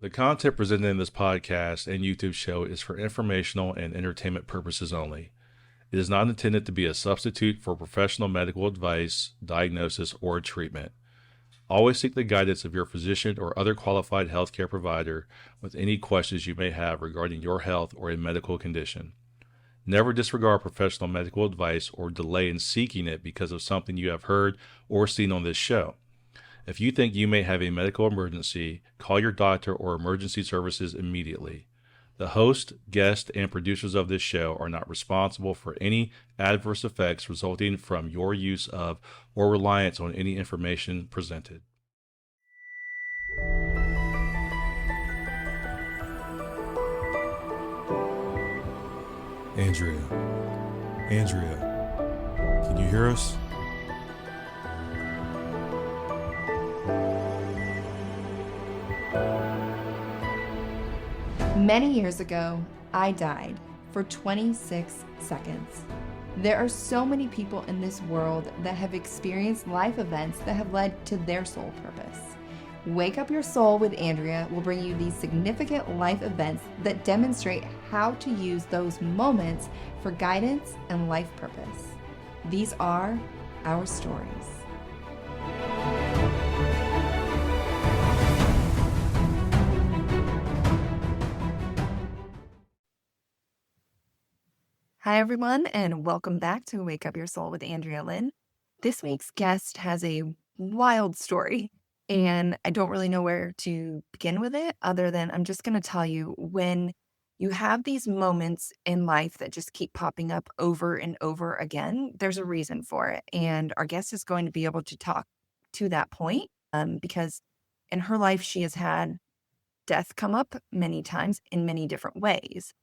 The content presented in this podcast and YouTube show is for informational and entertainment purposes only. It is not intended to be a substitute for professional medical advice, diagnosis, or treatment. Always seek the guidance of your physician or other qualified healthcare provider with any questions you may have regarding your health or a medical condition. Never disregard professional medical advice or delay in seeking it because of something you have heard or seen on this show. If you think you may have a medical emergency, call your doctor or emergency services immediately. The host, guest, and producers of this show are not responsible for any adverse effects resulting from your use of or reliance on any information presented. Andrea, can you hear us? Many years ago, I died for 26 seconds. There are so many people in this world that have experienced life events that have led to their soul purpose. Wake Up Your Soul with Andrea will bring you these significant life events that demonstrate how to use those moments for guidance and life purpose. These are our stories. Hi, everyone, and welcome back to Wake Up Your Soul with Andrea Lynn. This week's guest has a wild story, and I don't really know where to begin with it other than I'm just going to tell you, when you have these moments in life that just keep popping up over and over again, there's a reason for it. And our guest is going to be able to talk to that point because in her life, she has had death come up many times in many different ways.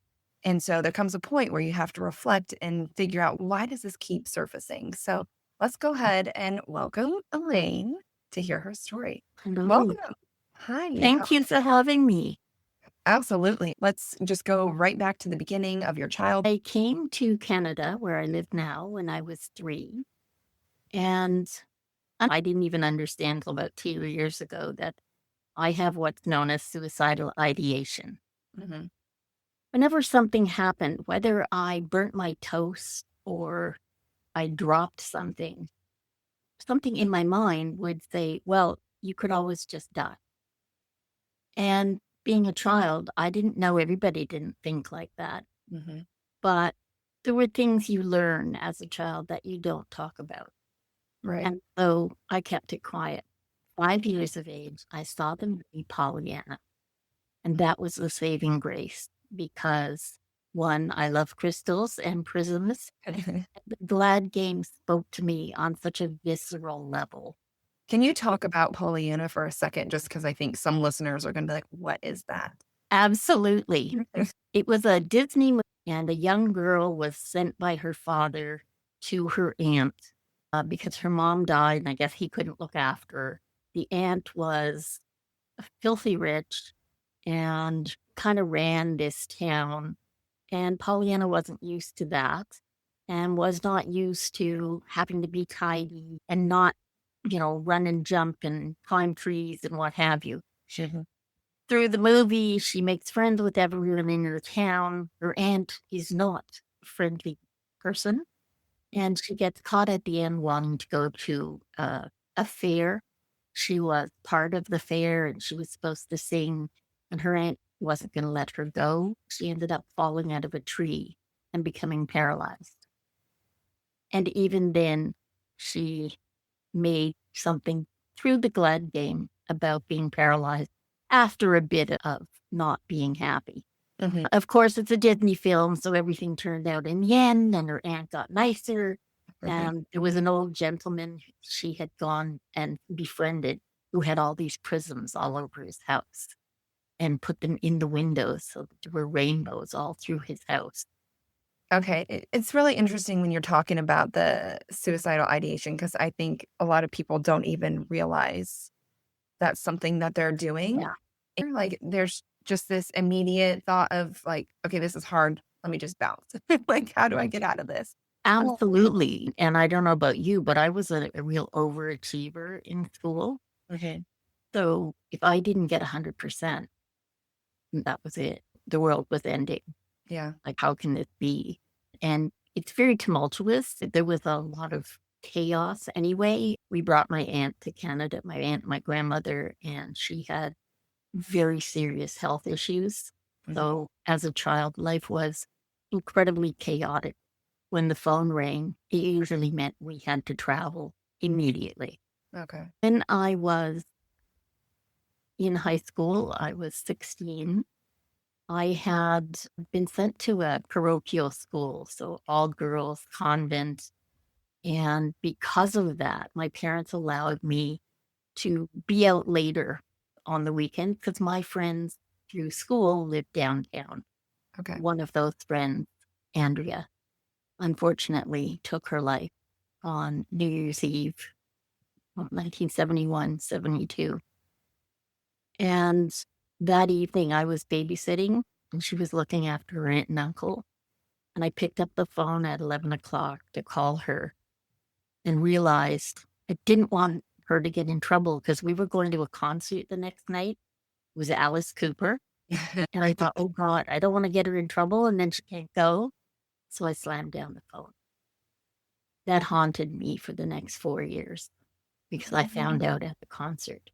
And so there comes a point where you have to reflect and figure out, why does this keep surfacing? So let's go ahead and welcome Elaine to hear her story. Hello. Welcome. Hi. Thank you for having me. Absolutely. Let's just go right back to the beginning of your childhood. I came to Canada, where I live now, when I was 3. And I didn't even understand until about 2 years ago that I have what's known as suicidal ideation. Mm-hmm. Whenever something happened, whether I burnt my toast or I dropped something in my mind would say, well, you could always just die. And being a child, I didn't know everybody didn't think like that. Mm-hmm. But there were things you learn as a child that you don't talk about. Right. And so I kept it quiet. 5 years of age, I saw the movie Pollyanna. And that was the saving grace because, one, I love crystals and prisms. The Glad game spoke to me on such a visceral level. Can you talk about Pollyanna for a second? Just because I think some listeners are going to be like, what is that? Absolutely. It was a Disney movie, and a young girl was sent by her father to her aunt because her mom died, and I guess he couldn't look after her. The aunt was filthy rich and kind of ran this town. And Pollyanna wasn't used to that and was not used to having to be tidy and not, run and jump and climb trees and what have you. Through the movie, she makes friends with everyone in her town. Her aunt is not a friendly person. And she gets caught at the end wanting to go to a fair. She was part of the fair and she was supposed to sing, and her aunt wasn't going to let her go. She ended up falling out of a tree and becoming paralyzed. And even then, she made something through the Glad game about being paralyzed after a bit of not being happy. Mm-hmm. Of course, it's a Disney film, so everything turned out in the end, and her aunt got nicer. And there was an old gentleman she had gone and befriended who had all these prisms all over his house and put them in the windows so that there were rainbows all through his house. Okay. It's really interesting when you're talking about the suicidal ideation, because I think a lot of people don't even realize that's something that they're doing. Yeah. Like, there's just this immediate thought of like, okay, this is hard. Let me just bounce. Like, how do I get out of this? Absolutely. And I don't know about you, but I was a real overachiever in school. Okay. So if I didn't get 100%, And that was it. The world was ending. Yeah. Like, how can this be? And it's very tumultuous. There was a lot of chaos anyway. We brought my aunt to Canada, my aunt, my grandmother, and she had very serious health issues. Mhm. So as a child, life was incredibly chaotic. When the phone rang, it usually meant we had to travel immediately. Okay. When I was in high school, I was 16. I had been sent to a parochial school, so all girls convent. And because of that, my parents allowed me to be out later on the weekend because my friends through school lived downtown. Okay. One of those friends, Andrea, unfortunately took her life on New Year's Eve, 1971, 72. And that evening I was babysitting and she was looking after her aunt and uncle. And I picked up the phone at 11 o'clock to call her and realized I didn't want her to get in trouble because we were going to a concert the next night. It was Alice Cooper. And I thought, oh God, I don't want to get her in trouble and then she can't go. So I slammed down the phone. That haunted me for the next 4 years because I found out at the concert.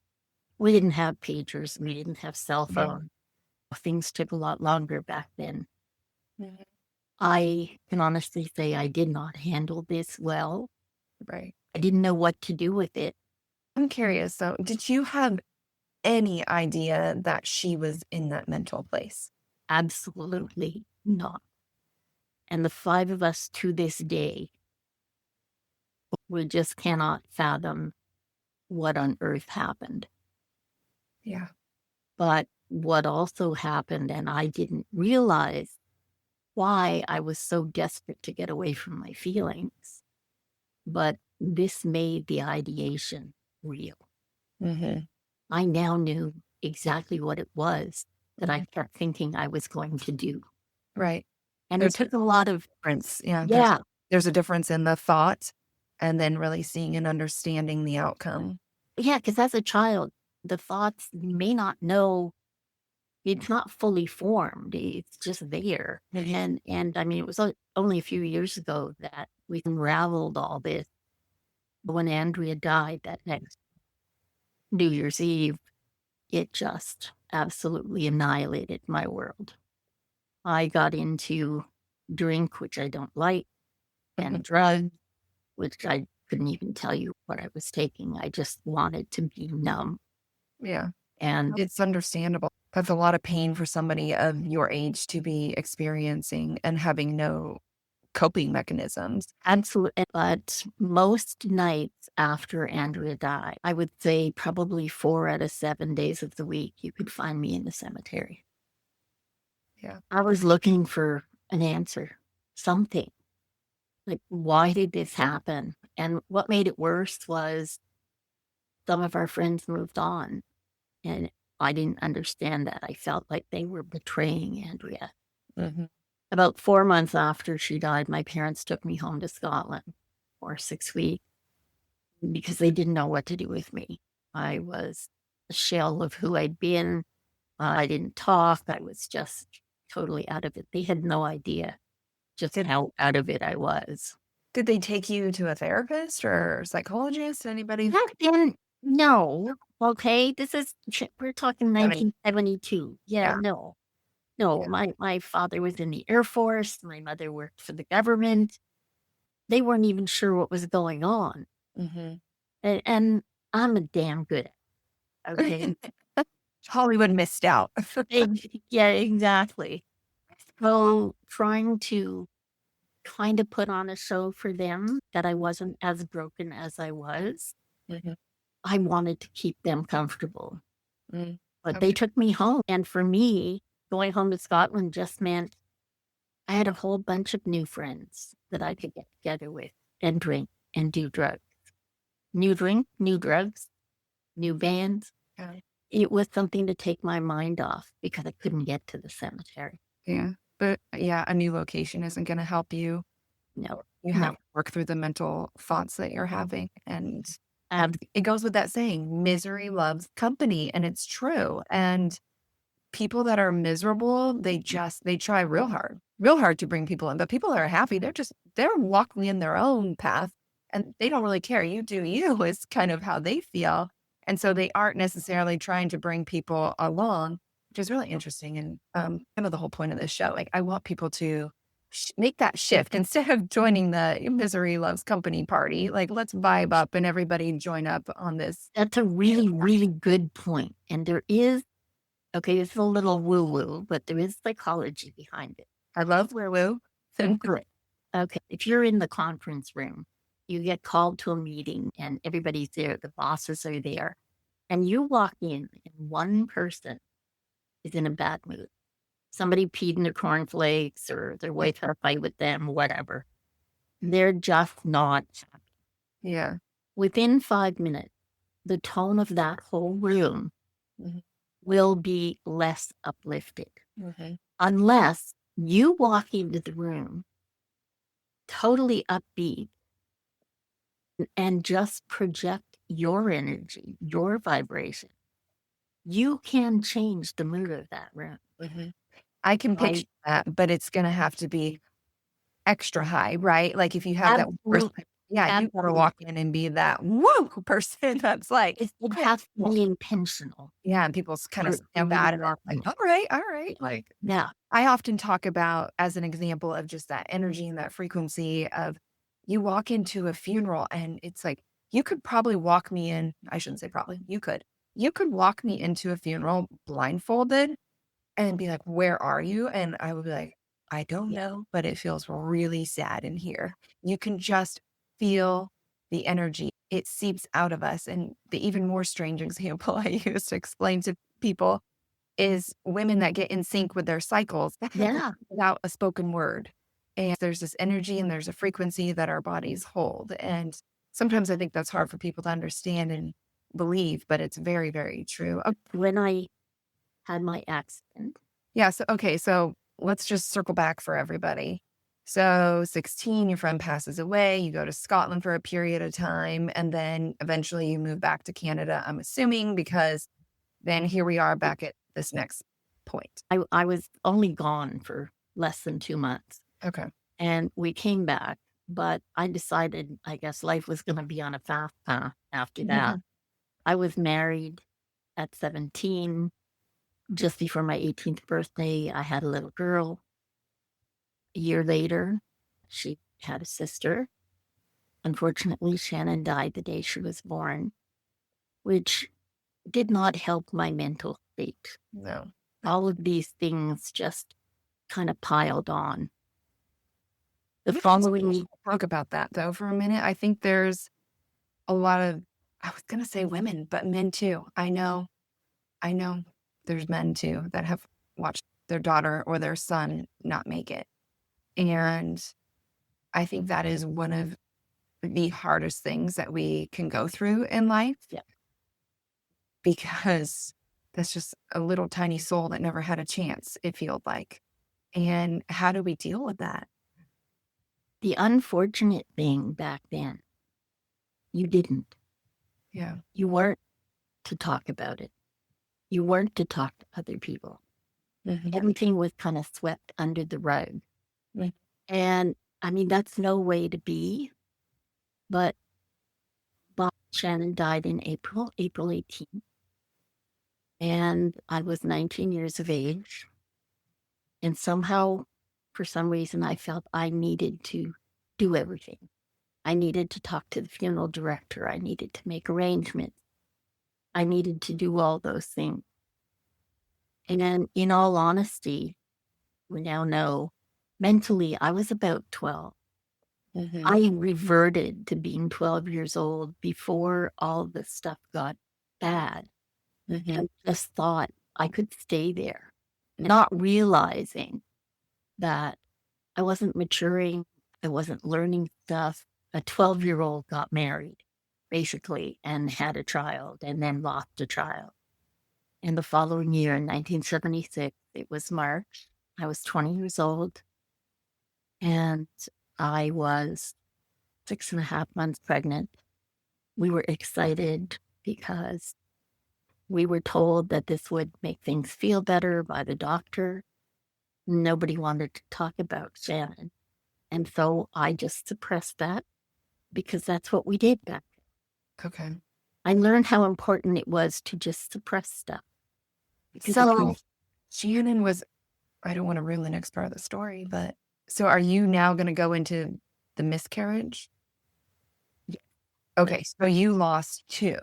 We didn't have pagers. We didn't have cell phones. Things took a lot longer back then. Mhm. I can honestly say I did not handle this well. Right. I didn't know what to do with it. I'm curious though, did you have any idea that she was in that mental place? Absolutely not. And the five of us to this day, we just cannot fathom what on earth happened. Yeah. But what also happened, and I didn't realize why I was so desperate to get away from my feelings, but this made the ideation real. Mm-hmm. I now knew exactly what it was that I kept thinking I was going to do. Right. And There's it took a lot of, difference. Yeah. yeah, There's a difference in the thought and then really seeing and understanding the outcome. yeah, because as a child, the thoughts you may not know, it's not fully formed. It's just there. And I mean, it was only a few years ago that we unraveled all this. When Andrea died that next New Year's Eve, it just absolutely annihilated my world. I got into drink, which I don't like, and drugs, which I couldn't even tell you what I was taking. I just wanted to be numb. Yeah. And It's understandable. That's a lot of pain for somebody of your age to be experiencing and having no coping mechanisms. absolutely, but most nights after Andrea died, I would say probably 4 out of 7 days of the week, you could find me in the cemetery. Yeah. I was looking for an answer, something. Like, why did this happen? And what made it worse was some of our friends moved on, and I didn't understand that. I felt like they were betraying Andrea. Mm-hmm. About 4 months after she died, my parents took me home to Scotland for 6 weeks because they didn't know what to do with me. I was a shell of who I'd been. I didn't talk. I was just totally out of it. They had no idea just how out of it I was. Did they take you to a therapist or psychologist? Anybody? Back then, no. Okay, we're talking 1972. Yeah, Yeah. no. No, Yeah. my father was in the Air Force. My mother worked for the government. They weren't even sure what was going on. Mm-hmm. And I'm a damn good at it, okay? Hollywood missed out. Yeah, exactly. So trying to kind of put on a show for them that I wasn't as broken as I was, Mm-hmm. I wanted to keep them comfortable. Mm. But they took me home. And for me, going home to Scotland just meant I had a whole bunch of new friends that I could get together with and drink and do drugs. New drink, new drugs, new bands. Yeah. It was something to take my mind off because I couldn't get to the cemetery. Yeah. But yeah, a new location isn't going to help you. No, You have no. to work through the mental thoughts that you're having. And Um, it goes with that saying, misery loves company. And it's true. And people that are miserable, they try real hard to bring people in. But people that are happy, they're walking in their own path and they don't really care. You do you is kind of how they feel. And so they aren't necessarily trying to bring people along, which is really interesting. And kind of the whole point of this show. Like, I want people to make that shift instead of joining the misery loves company party. Like, let's vibe up and everybody join up on this. That's a really, really good point. And there is, okay, it's a little woo-woo, but there is psychology behind it. I love woo-woo. Great. Okay, if you're in the conference room, you get called to a meeting and everybody's there, the bosses are there, and you walk in and one person is in a bad mood. Somebody peed in their cornflakes or their wife had a fight with them, whatever. They're just not happy. Yeah. Within 5 minutes, the tone of that whole room will be less uplifted. Unless you walk into the room totally upbeat and just project your energy, your vibration. You can change the mood of that room. I can picture that, but it's going to have to be extra high, right? Like, if you have that first, you got to walk in and be that woo person that's like, it has to be intentional. Yeah, and people's kind of stand out and like, all right. Like, yeah. I often talk about, as an example of just that energy and that frequency of, you walk into a funeral and it's like, you could probably walk me in. I shouldn't say probably. You could walk me into a funeral blindfolded and be like, where are you? And I would be like, I don't know, but it feels really sad in here. You can just feel the energy. It seeps out of us. And the even more strange example I use to explain to people is women that get in sync with their cycles without a spoken word. And there's this energy and there's a frequency that our bodies hold. And sometimes I think that's hard for people to understand and believe, but it's very, very true. When I had my accident. Yeah. So let's just circle back for everybody. So 16, your friend passes away. You go to Scotland for a period of time. And then eventually you move back to Canada, I'm assuming, because then here we are back at this next point. I was only gone for less than 2 months. Okay. And we came back, but I decided, I guess, life was going to be on a fast path after that. I was married at 17. Just before my 18th birthday, I had a little girl. A year later, she had a sister. Unfortunately, Shannon died the day she was born, which did not help my mental state. No. All of these things just kind of piled on. The following talk about that though for a minute. I think there's a lot of, I was going to say women, but men too. I know there's men too that have watched their daughter or their son not make it. And I think that is one of the hardest things that we can go through in life. Yeah. Because that's just a little tiny soul that never had a chance, it feels like. And how do we deal with that? The unfortunate thing back then, you didn't. Yeah. You weren't to talk about it. You weren't to talk to other people. Everything was kind of swept under the rug. And I mean, that's no way to be. But Bob Shannon died in April 18th. And I was 19 years of age. And somehow, for some reason, I felt I needed to do everything. I needed to talk to the funeral director. I needed to make arrangements. I needed to do all those things. And in all honesty, we now know, mentally, I was about 12. I reverted to being 12 years old before all this stuff got bad. And just thought I could stay there, not realizing that I wasn't maturing. I wasn't learning stuff. A 12-year-old got married, basically, and had a child and then lost a child. And the following year, in 1976, it was March. I was 20 years old. And I was 6.5 months pregnant. We were excited because We were told that this would make things feel better by the doctor. Nobody wanted to talk about Shannon. And so I just suppressed that because that's what we did back then. Okay. I learned how important it was to just suppress stuff. So Shannon was, I don't want to ruin the next part of the story, but so are you now going to go into the miscarriage? Yeah. Okay. So you lost two.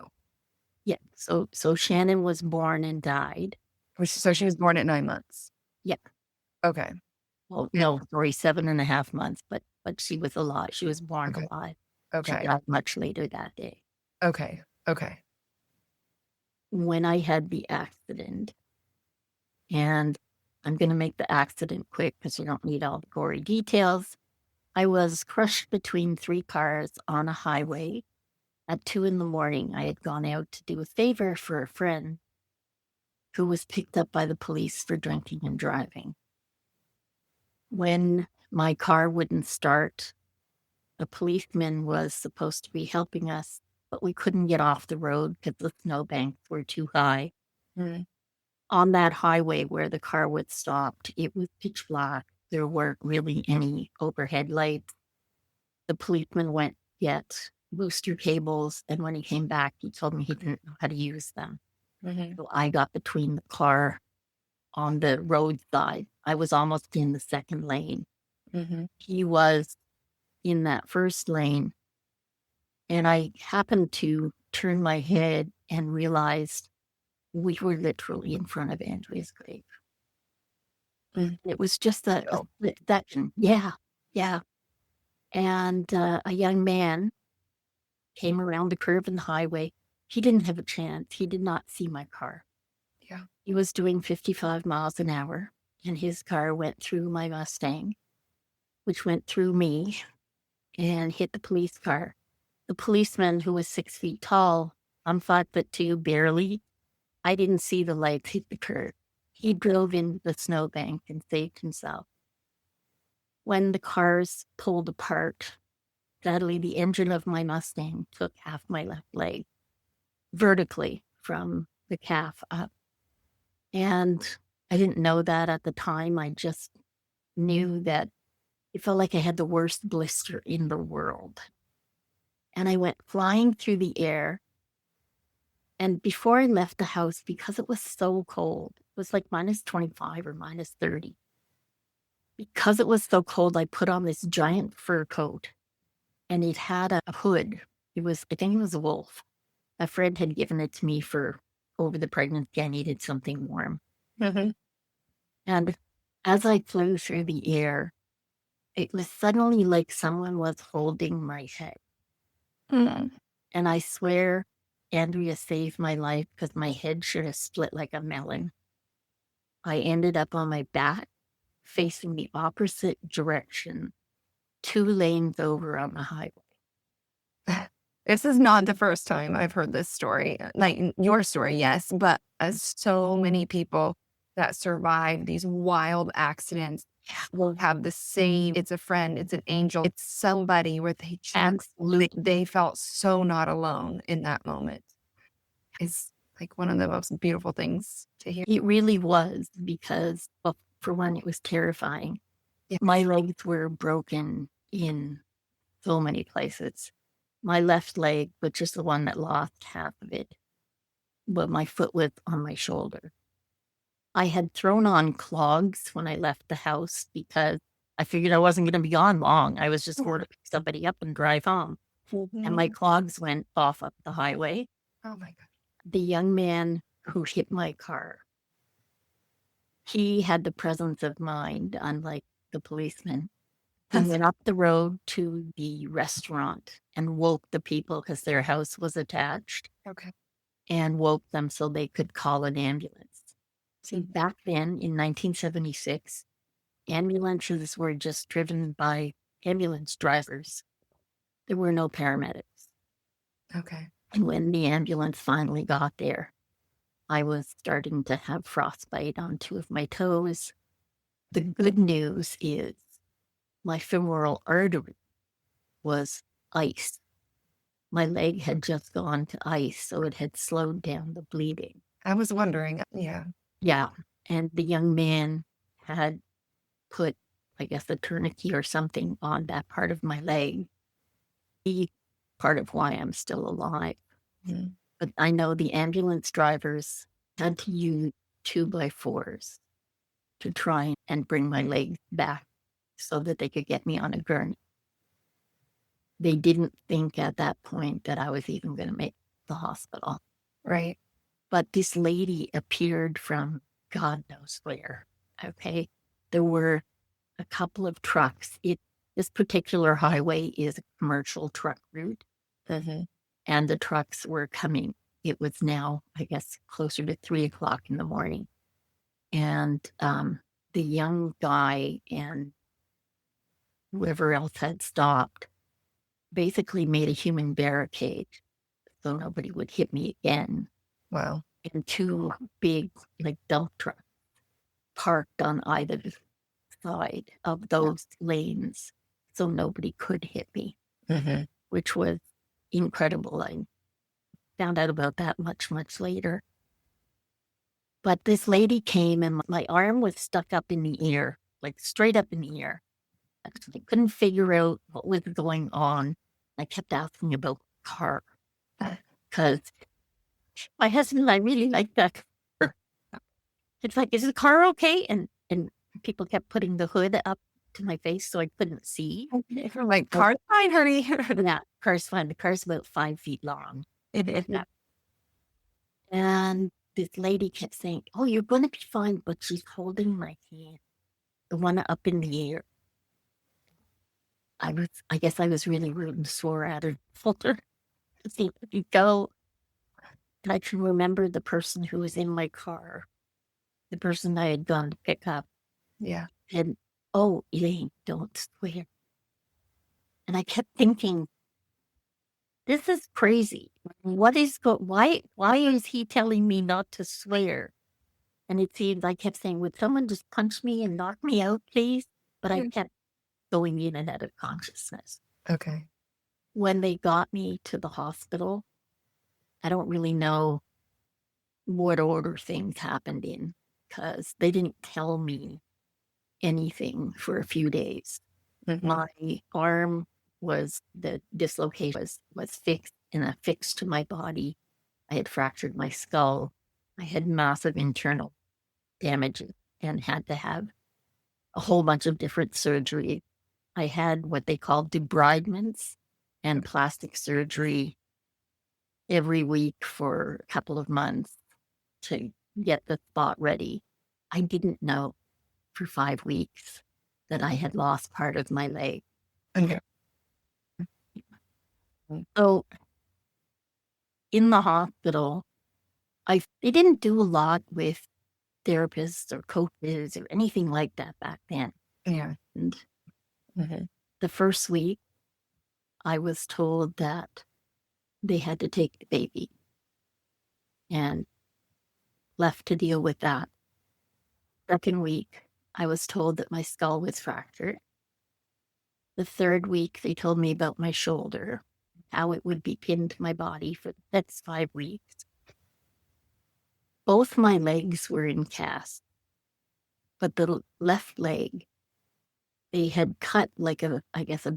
Yeah. So Shannon was born and died. So she was born at 9 months. Yeah. Okay. Well, no, sorry, 7.5 months, but she was alive. She was born Okay. alive. Okay. She died much later that day. Okay. Okay. When I had the accident, and I'm going to make the accident quick because you don't need all the gory details. I was crushed between 3 cars on a highway at 2 a.m. I had gone out to do a favor for a friend who was picked up by the police for drinking and driving. When my car wouldn't start, a policeman was supposed to be helping us, but we couldn't get off the road because the snowbanks were too high. Mm-hmm. On that highway where the car was stopped, it was pitch black. There weren't really any overhead lights. The policeman went to get booster cables, and when he came back, he told me he didn't know how to use them. Mm-hmm. So I got between the car on the roadside. I was almost in the second lane. Mm-hmm. He was in that first lane, and I happened to turn my head and realized we were literally in front of Andrea's grave. Mm. It was just a split second. Yeah. And a young man came around the curve in the highway. He didn't have a chance. He did not see my car. Yeah. He was doing 55 miles an hour, and his car went through my Mustang, which went through me and hit the police car. The policeman, who was 6 feet tall, I'm 5'2", barely. I didn't see the lights hit the curb. He drove into the snowbank and saved himself. When the cars pulled apart, sadly, the engine of my Mustang took half my left leg vertically from the calf up. And I didn't know that at the time. I just knew that it felt like I had the worst blister in the world. And I went flying through the air. And before I left the house, because it was so cold, it was like minus 25 or minus 30. Because it was so cold, I put on this giant fur coat, and it had a hood. I think it was a wolf. A friend had given it to me for over the pregnancy. I needed something warm. Mm-hmm. And as I flew through the air, it was suddenly like someone was holding my head. Mm. And I swear, Andrea saved my life because my head should have split like a melon. I ended up on my back, facing the opposite direction, 2 lanes over on the highway. This is not the first time I've heard this story, like your story, yes, but so many people that survive these wild accidents will have the same. It's a friend, it's an angel, it's somebody where they felt so not alone in that moment. It's like one of the most beautiful things to hear. It really was, because, well, for one, it was terrifying. Yeah. My legs were broken in so many places. My left leg, which is the one that lost half of it, but my foot was on my shoulder. I had thrown on clogs when I left the house because I figured I wasn't going to be gone long. I was just going to pick somebody up and drive home. And my clogs went off up the highway. Oh my God. The young man who hit my car, he had the presence of mind, unlike the policeman. He went up the road to the restaurant and woke the people because their house was attached. Okay. And woke them so they could call an ambulance. See, back then in 1976, ambulances were just driven by ambulance drivers. There were no paramedics. Okay. And when the ambulance finally got there, I was starting to have frostbite on 2 of my toes. The good news is my femoral artery was ice. My leg had just gone to ice, so it had slowed down the bleeding. I was wondering. Yeah. Yeah. And the young man had put, I guess, a tourniquet or something on that part of my leg. He part of why I'm still alive. Mhm. But I know the ambulance drivers had to use 2x4s to try and bring my leg back so that they could get me on a gurney. They didn't think at that point that I was even going to make the hospital. Right. But this lady appeared from God knows where. Okay. There were a couple of trucks. This particular highway is a commercial truck route, Mm-hmm. and the trucks were coming. It was now, I guess, closer to 3:00 in the morning. And the young guy and whoever else had stopped basically made a human barricade so nobody would hit me again. Wow. And two big, like, dump trucks parked on either side of those lanes so nobody could hit me, Mm-hmm. which was incredible. I found out about that much, much later. But this lady came and my arm was stuck up in the air, like straight up in the air. I couldn't figure out what was going on. I kept asking about the car because my husband and I really like that car. It's like, is the car okay? And people kept putting the hood up to my face so I couldn't see. I'm like, car's fine, honey. Yeah, car's fine. The car's about 5 feet long. It is. Yeah. And this lady kept saying, "Oh, you're going to be fine," but she's holding my hand, the one up in the air. I guess I was really rude and swore at her. Told her to see if you go. And I can remember the person who was in my car, the person I had gone to pick up, Yeah. said, "Oh, Elaine, don't swear." And I kept thinking, this is crazy. Why is he telling me not to swear? And it seemed I kept saying, "Would someone just punch me and knock me out, please?" But I kept going in and out of consciousness. Okay. When they got me to the hospital, I don't really know what order things happened in because they didn't tell me anything for a few days. Mm-hmm. My arm the dislocation was fixed and affixed to my body. I had fractured my skull. I had massive internal damages and had to have a whole bunch of different surgery. I had what they call debridements and plastic surgery every week for a couple of months to get the spot ready. I didn't know for 5 weeks that I had lost part of my leg. Okay. So in the hospital, they didn't do a lot with therapists or coaches or anything like that back then. Yeah. And Mm-hmm. the first week, I was told that they had to take the baby and left to deal with that. Second week, I was told that my skull was fractured. The third week, they told me about my shoulder, how it would be pinned to my body for the next 5 weeks. Both my legs were in cast, but the left leg, they had cut like a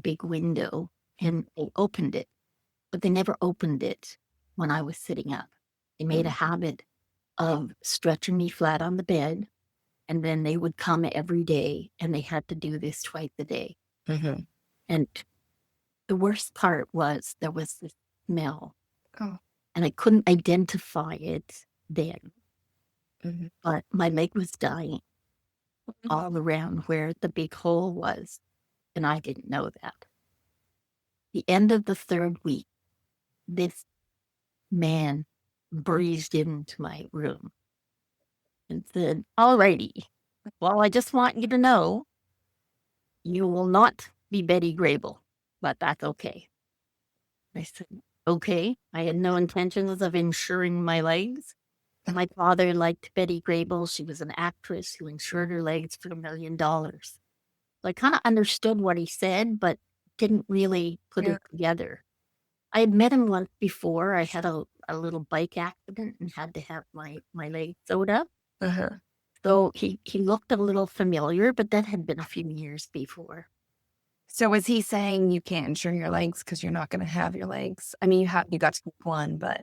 big window and they opened it, but they never opened it when I was sitting up. They made a habit of stretching me flat on the bed, and then they would come every day and they had to do this twice a day. Mm-hmm. And the worst part was there was this smell. Oh. And I couldn't identify it then, Mm-hmm. but my leg was dying all around where the big hole was, and I didn't know that. The end of the third week, this man breezed into my room and said, "Alrighty, well, I just want you to know you will not be Betty Grable, but that's okay." I said, "Okay." I had no intentions of insuring my legs. My father liked Betty Grable. She was an actress who insured her legs for $1 million. So I kind of understood what he said, but didn't really put it together. I had met him once before. I had a a little bike accident and had to have my leg sewed up. Uh-huh. So he looked a little familiar, but that had been a few years before. So was he saying you can't insure your legs because you're not going to have your legs? I mean, you got to keep one, but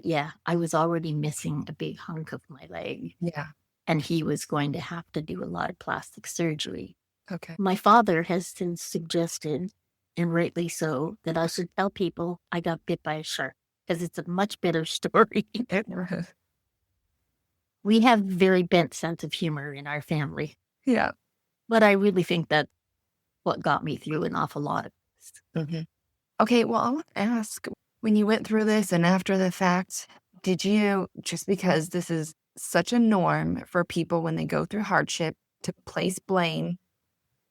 Yeah, I was already missing a big hunk of my leg, yeah. and he was going to have to do a lot of plastic surgery. Okay. My father has since suggested, and rightly so, that I should tell people I got bit by a shark because it's a much better story. We have a very bent sense of humor in our family, Yeah. but I really think that's what got me through an awful lot of this. Mhm. Okay, well, I want to ask, when you went through this and after the fact, did you, just because this is such a norm for people when they go through hardship, to place blame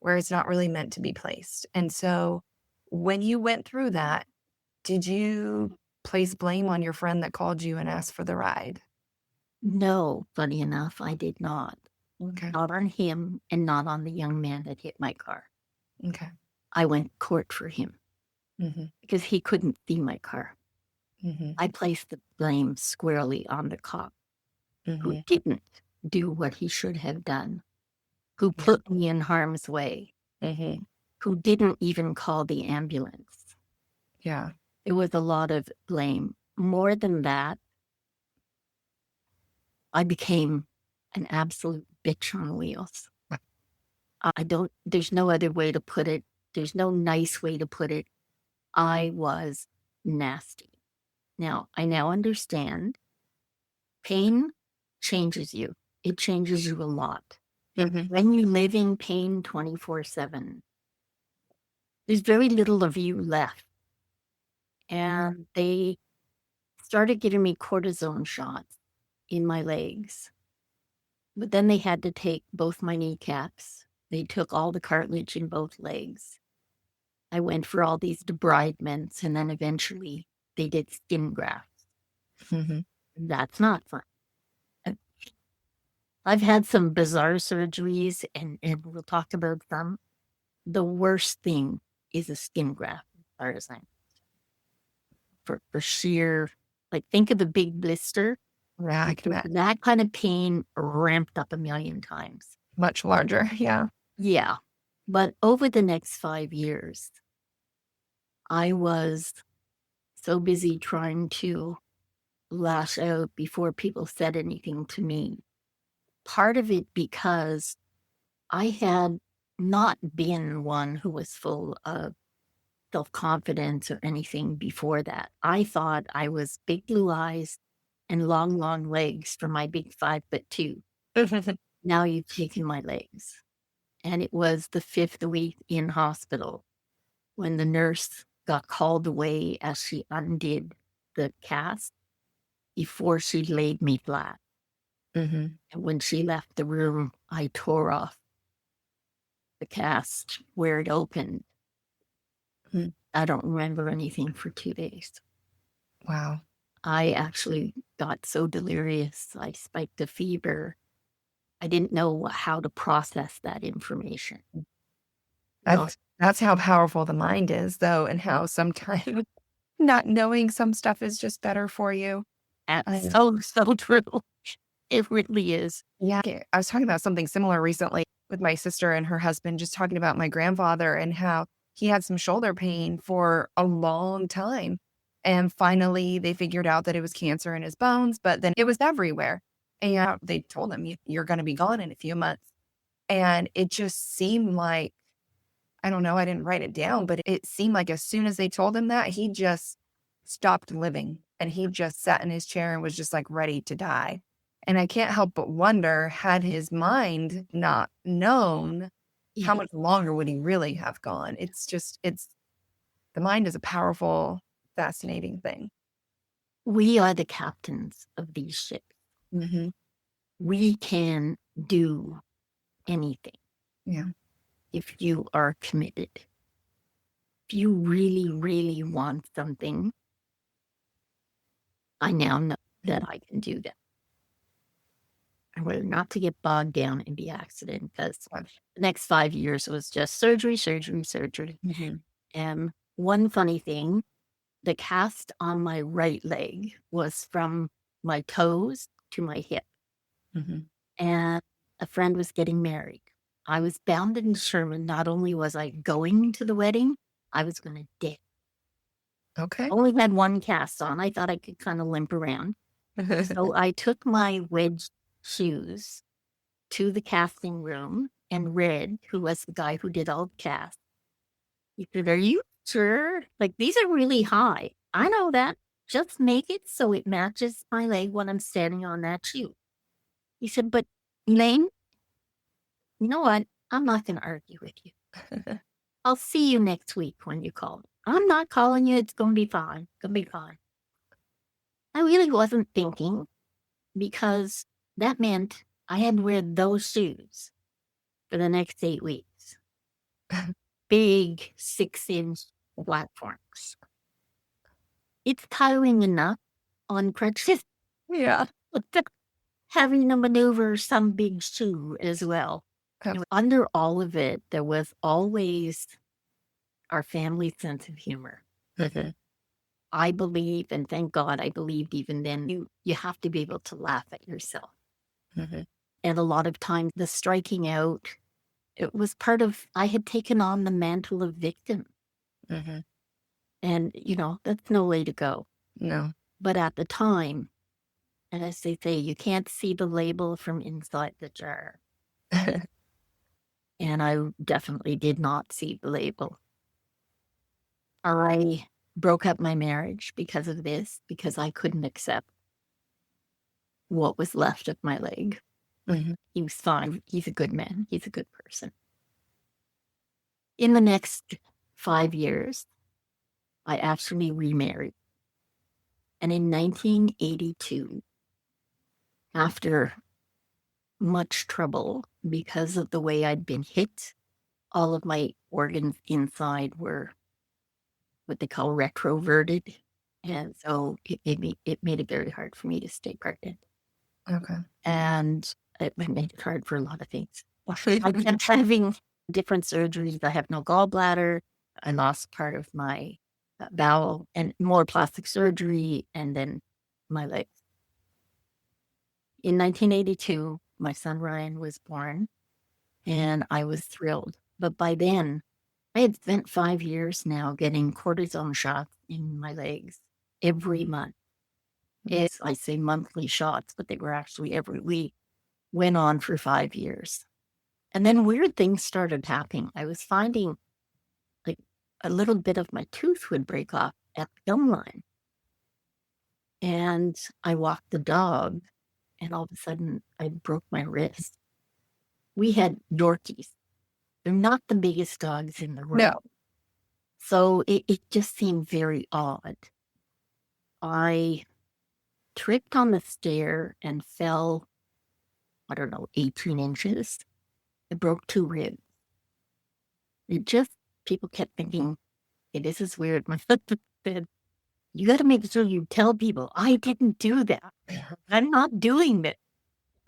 where it's not really meant to be placed? And so when you went through that, did you place blame on your friend that called you and asked for the ride? No, funny enough, I did not. Okay. Not on him and not on the young man that hit my car. Okay. I went to court for him Mm-hmm. because he couldn't see my car. Mm-hmm. I placed the blame squarely on the cop Mm-hmm. who didn't do what he should have done, who put me in harm's way, Mm-hmm. who didn't even call the ambulance. Yeah. It was a lot of blame. More than that, I became an absolute bitch on wheels. There's no other way to put it. There's no nice way to put it. I was nasty. Now, I now understand pain changes you. It changes you a lot. Mm-hmm. When you live in pain 24/7, there's very little of you left. And they started giving me cortisone shots in my legs. But then they had to take both my kneecaps. They took all the cartilage in both legs. I went for all these debridements, and then eventually they did skin grafts. Mm-hmm. That's not fun. I've had some bizarre surgeries, and we'll talk about them. The worst thing is a skin graft, as far as I'm for sheer, like, think of a big blister. Yeah, I can imagine. That kind of pain ramped up a million times. Much larger. Yeah. Yeah. But over the next 5 years, I was so busy trying to lash out before people said anything to me. Part of it because I had not been one who was full of self-confidence or anything before that. I thought I was big blue eyes and long, long legs for my big 5'2". Now you've taken my legs. And it was the 5th week in hospital when the nurse got called away as she undid the cast before she laid me flat. Mm-hmm. And when she left the room, I tore off the cast where it opened. Mm. I don't remember anything for 2 days. Wow. I actually got so delirious. I spiked a fever. I didn't know how to process that information. That's how powerful the mind is, though, and how sometimes not knowing some stuff is just better for you. That's so true. It really is. Yeah. I was talking about something similar recently with my sister and her husband, just talking about my grandfather and how he had some shoulder pain for a long time. And finally, they figured out that it was cancer in his bones, but then it was everywhere. And they told him, you're going to be gone in a few months. And it just seemed like, I don't know, I didn't write it down, but it seemed like as soon as they told him that, he just stopped living and he just sat in his chair and was just like ready to die. And I can't help but wonder, had his mind not known, how much longer would he really have gone? The mind is a powerful, fascinating thing. We are the captains of these ships. Mm-hmm. We can do anything. Yeah. If you are committed. If you really, really want something, I now know that I can do that. I wanted not to get bogged down in the accident because the next 5 years was just surgery. Mm-hmm. And one funny thing The cast on my right leg was from my toes to my hip. Mm-hmm. And a friend was getting married. I was bound and determined. Not only was I going to the wedding, I was going to dance. Okay. Only had one cast on. I thought I could kind of limp around. So I took my wedge shoes to the casting room, and Red, who was the guy who did all the cast, he said, "Are you sure? Like, these are really high." "I know that. Just make it so it matches my leg when I'm standing on that shoe." He said, "But Elaine, you know what? I'm not going to argue with you. I'll see you next week when you call me." "I'm not calling you. It's going to be fine. It's going to be fine." I really wasn't thinking, because that meant I had to wear those shoes for the next 8 weeks. Big 6-inch platforms. It's tiring enough on crutches, Yeah. but having to maneuver some big shoe as well. Okay. Under all of it, there was always our family sense of humor. Mm-hmm. I believe, and thank God I believed even then, you have to be able to laugh at yourself. Mm-hmm. And a lot of times the striking out, it was part of, I had taken on the mantle of victim. Mm-hmm. And, that's no way to go. No. But at the time, and as they say, you can't see the label from inside the jar. And I definitely did not see the label. I broke up my marriage because of this, because I couldn't accept what was left of my leg. Mm-hmm. He was fine. He's a good man. He's a good person. In the next 5 years, I actually remarried. And in 1982, after much trouble because of the way I'd been hit, all of my organs inside were what they call retroverted. And so it made it very hard for me to stay pregnant. Okay. And it made it hard for a lot of things. I kept having different surgeries. I have no gallbladder. I lost part of my bowel, and more plastic surgery, and then my legs. In 1982, my son Ryan was born, and I was thrilled. But by then, I had spent 5 years now getting cortisone shots in my legs every month. I say monthly shots, but they were actually every week. Went on for 5 years. And then weird things started happening. I was finding like a little bit of my tooth would break off at the gum line. And I walked the dog, and all of a sudden I broke my wrist. We had Yorkies. They're not the biggest dogs in the world. No. So it just seemed very odd. I tripped on the stair and fell, 18 inches. I broke 2 ribs. People kept thinking, "Hey, this is weird." My husband said, "You got to make sure you tell people I didn't do that. I'm not doing this."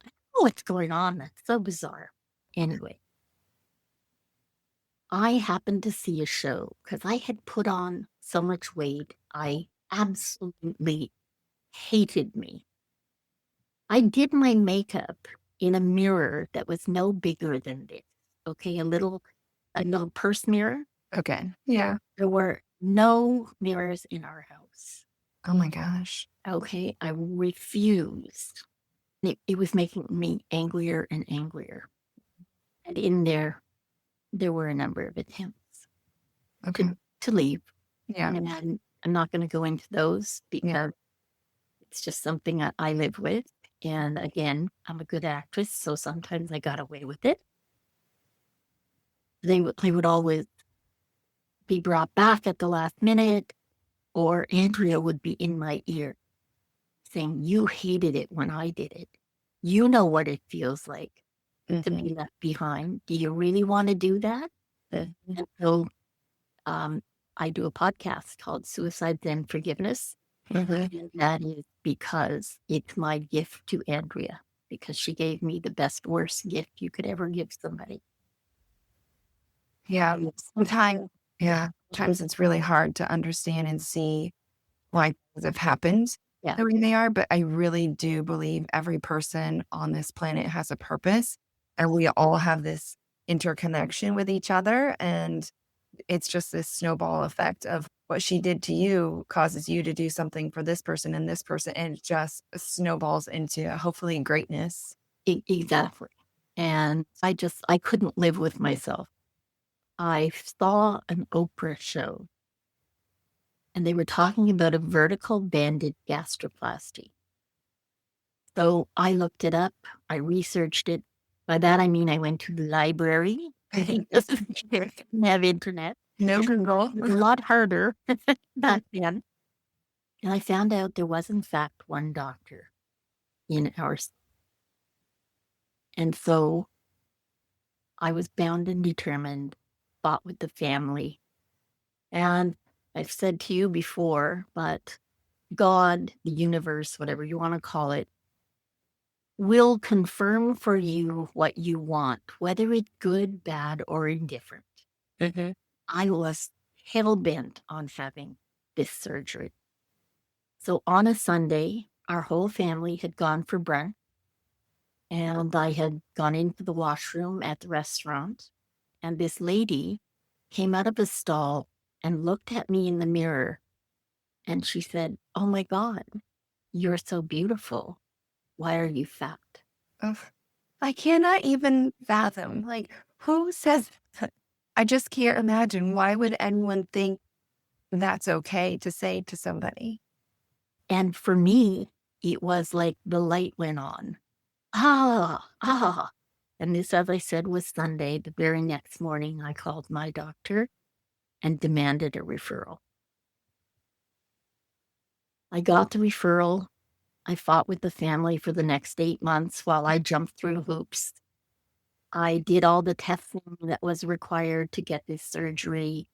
I don't know what's going on. That's so bizarre. Anyway, I happened to see a show because I had put on so much weight. I absolutely hated me. I did my makeup in a mirror that was no bigger than this. Okay, a little purse mirror. Okay. Yeah. There were no mirrors in our house. Oh my gosh. Okay, I refused. It was making me angrier and angrier. And in there were a number of attempts Okay. to leave. Yeah. And I'm not going to go into those because it's just something that I live with. And again, I'm a good actress, so sometimes I got away with it. They would always be brought back at the last minute, or Andrea would be in my ear saying, "You hated it when I did it. You know what it feels like to be left behind. Do you really want to do that?" And so I do a podcast called Suicide and Forgiveness. And that is because it's my gift to Andrea, because she gave me the best, worst gift you could ever give somebody. Yeah. Sometimes it's really hard to understand and see why things have happened Yeah. the way they are. But I really do believe every person on this planet has a purpose, and we all have this interconnection with each other. And it's just this snowball effect of what she did to you causes you to do something for this person and this person, and it just snowballs into hopefully greatness. Exactly. And I couldn't live with myself. I saw an Oprah show and they were talking about a vertical banded gastroplasty. So I looked it up. I researched it. By that, I mean, I went to the library. Because there didn't have internet. No Google. It was a lot harder back then. And I found out there was, in fact, one doctor in our. And so I was bound and determined, fought with the family. And I've said to you before, but God, the universe, whatever you want to call it, will confirm for you what you want, whether it's good, bad, or indifferent. Mhm. I was hell-bent on having this surgery. So on a Sunday, our whole family had gone for brunch, and I had gone into the washroom at the restaurant, and this lady came out of a stall and looked at me in the mirror, and she said, "Oh my God, you're so beautiful. Why are you fat?" Ugh. I cannot even fathom. Like, who says that? I just can't imagine. Why would anyone think that's okay to say to somebody? And for me, it was like the light went on. Ah. And this, as I said, was Sunday. The very next morning, I called my doctor and demanded a referral. I got the referral. I fought with the family for the next 8 months while I jumped through hoops. I did all the testing that was required to get this surgery.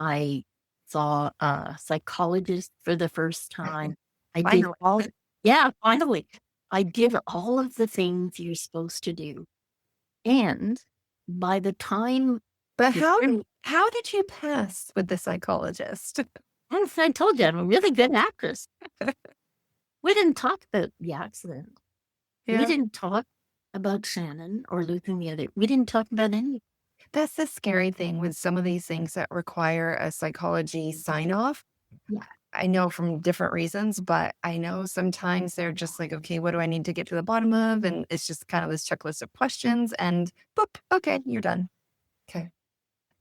I saw a psychologist for the first time. I did Finally. finally. I did all of the things you're supposed to do. And by the time, But how did you pass with the psychologist? as I told you, I'm a really good actress. We didn't talk about the accident. We didn't talk about Shannon or losing the other. We didn't talk about any. That's the scary thing with some of these things that require a psychology sign off. Yeah. I know from different reasons, but I know sometimes they're just like, okay, what do I need to get to the bottom of? And it's just kind of this checklist of questions and boop, okay, you're done. Okay.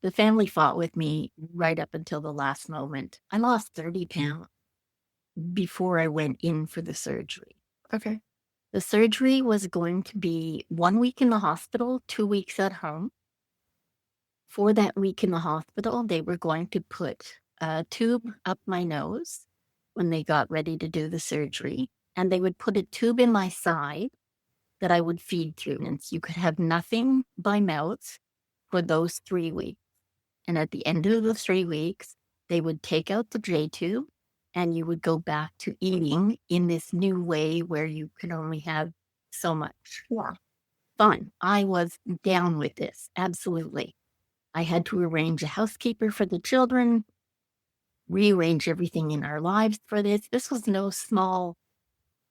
The family fought with me right up until the last moment. I lost 30 pounds before I went in for the surgery. Okay. The surgery was going to be 1 week in the hospital, 2 weeks at home. For that week in the hospital, they were going to put a tube up my nose when they got ready to do the surgery, and they would put a tube in my side that I would feed through. And you could have nothing by mouth for those 3 weeks. And at the end of the 3 weeks, they would take out the J tube and you would go back to eating in this new way where you could only have so much. Yeah. Fine. I was down with this. Absolutely. I had to arrange a housekeeper for the children, rearrange everything in our lives for this. This was no small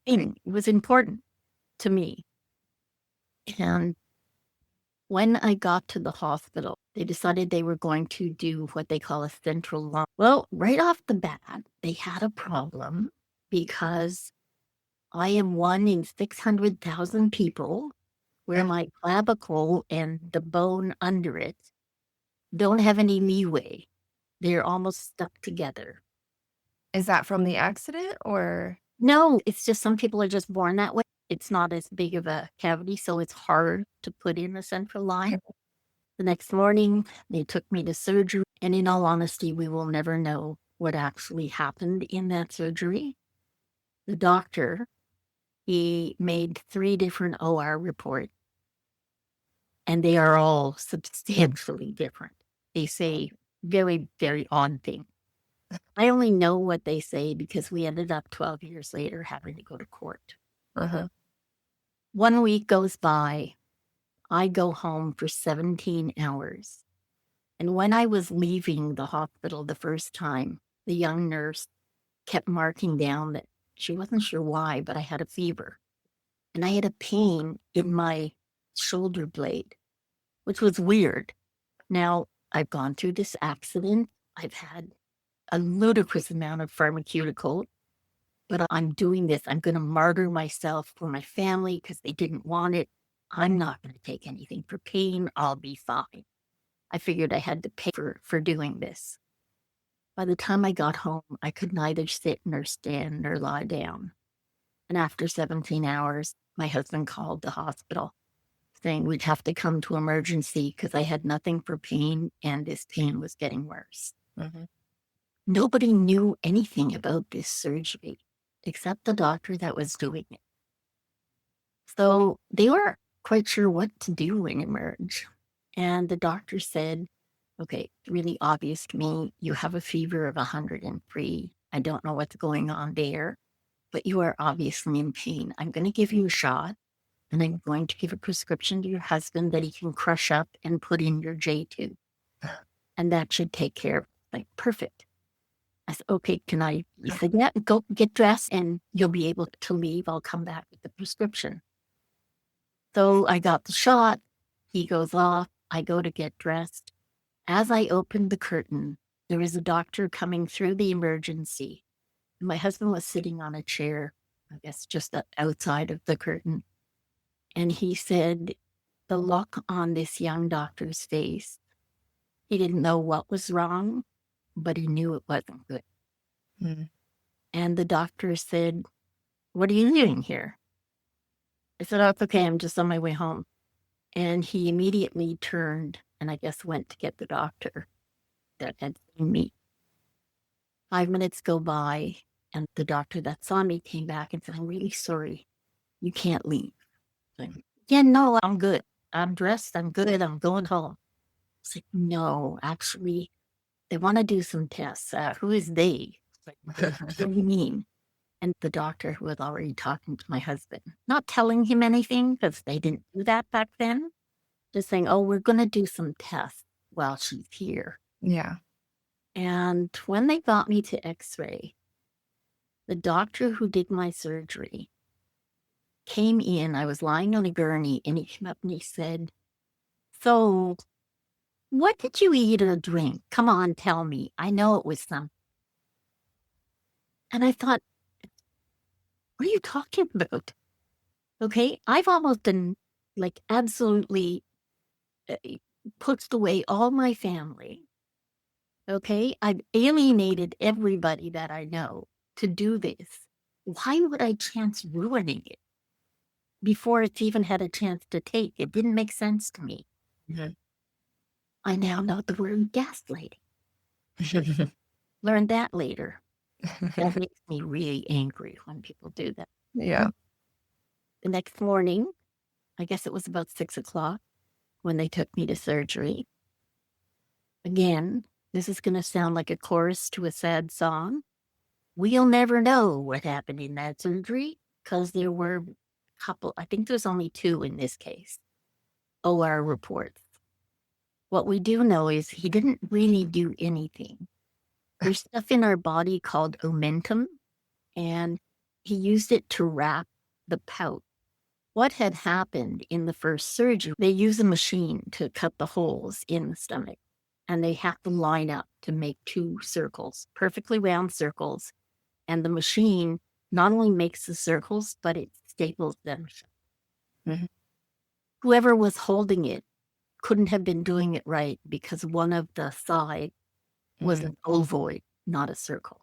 thing. It was important to me. And when I got to the hospital, they decided they were going to do what they call a central lung. Well, right off the bat, they had a problem because I am one in 600,000 people where my clavicle and the bone under it don't have any leeway. They're almost stuck together. Is that from the accident or? No, it's just some people are just born that way. It's not as big of a cavity, so it's hard to put in a central line. The next morning, they took me to surgery, and in all honesty, we will never know what actually happened in that surgery. The doctor, he made 3 different OR reports, and they are all substantially different. They say very, very odd things. I only know what they say because we ended up 12 years later having to go to court. 1 week goes by. I go home for 17 hours. And when I was leaving the hospital the first time, the young nurse kept marking down that she wasn't sure why, but I had a fever. And I had a pain in my shoulder blade, which was weird. Now, I've gone through this accident. I've had a ludicrous amount of pharmaceutical, but I'm doing this. I'm going to martyr myself for my family because they didn't want it. I'm not going to take anything for pain. I'll be fine. I figured I had to pay for doing this. By the time I got home, I could neither sit nor stand nor lie down. And after 17 hours, my husband called the hospital saying we'd have to come to emergency because I had nothing for pain and this pain was getting worse. Mhm. Nobody knew anything about this surgery except the doctor that was doing it. So they weren't quite sure what to do when emerge. And the doctor said, okay, really obvious to me, you have a fever of 103. I don't know what's going on there, but you are obviously in pain. I'm going to give you a shot and I'm going to give a prescription to your husband that he can crush up and put in your J2. And that should take care of it. Like, perfect. I said, okay, can I? He said, yeah, go get dressed and you'll be able to leave. I'll come back with the prescription. So I got the shot. He goes off. I go to get dressed. As I opened the curtain, there was a doctor coming through the emergency. My husband was sitting on a chair, I guess just outside of the curtain. And he said, the look on this young doctor's face, he didn't know what was wrong, but he knew it wasn't good. Mm. And the doctor said, what are you doing here? I said, oh, it's okay. I'm just on my way home. And he immediately turned and I guess went to get the doctor that had seen me. 5 minutes go by and the doctor that saw me came back and said, I'm really sorry. You can't leave. Like, yeah, no, I'm good. I'm dressed. I'm good. I'm going home. It's like, no, actually, they want to do some tests. Who is they? Like, what do you mean? And the doctor who was already talking to my husband, not telling him anything because they didn't do that back then, just saying, oh, we're going to do some tests while she's here. Yeah. And when they got me to x-ray, the doctor who did my surgery came in. I was lying on a gurney and he came up and he said, so what did you eat or drink? Come on, tell me. I know it was something. And I thought, what are you talking about? Okay, I've almost been like absolutely pushed away all my family. Okay, I've alienated everybody that I know to do this. Why would I chance ruining it before it's even had a chance to take? It didn't make sense to me. Mhm. I now know the word gaslighting. Learned that later. That makes me really angry when people do that. Yeah. The next morning, I guess it was about 6 o'clock when they took me to surgery. Again, this is going to sound like a chorus to a sad song. We'll never know what happened in that surgery because there were a couple, I think there's only 2 in this case, OR reports. What we do know is he didn't really do anything. There's stuff in our body called omentum, and he used it to wrap the pouch. What had happened in the first surgery, they use a machine to cut the holes in the stomach, and they have to line up to make 2 circles, perfectly round circles. And the machine not only makes the circles, but it staples them. Mhm. Whoever was holding it couldn't have been doing it right because one of the sides was an ovoid, not a circle.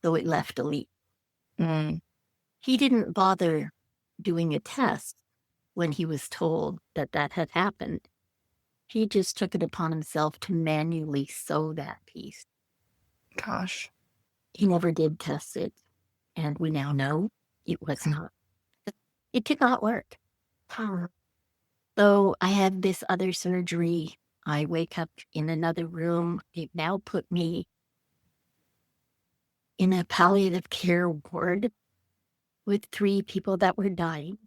So it left a leak. Mm. He didn't bother doing a test when he was told that that had happened. He just took it upon himself to manually sew that piece. Gosh. He never did test it, and we now know it was not. It did not work. So I had this other surgery. I wake up in another room. They've now put me in a palliative care ward with 3 people that were dying.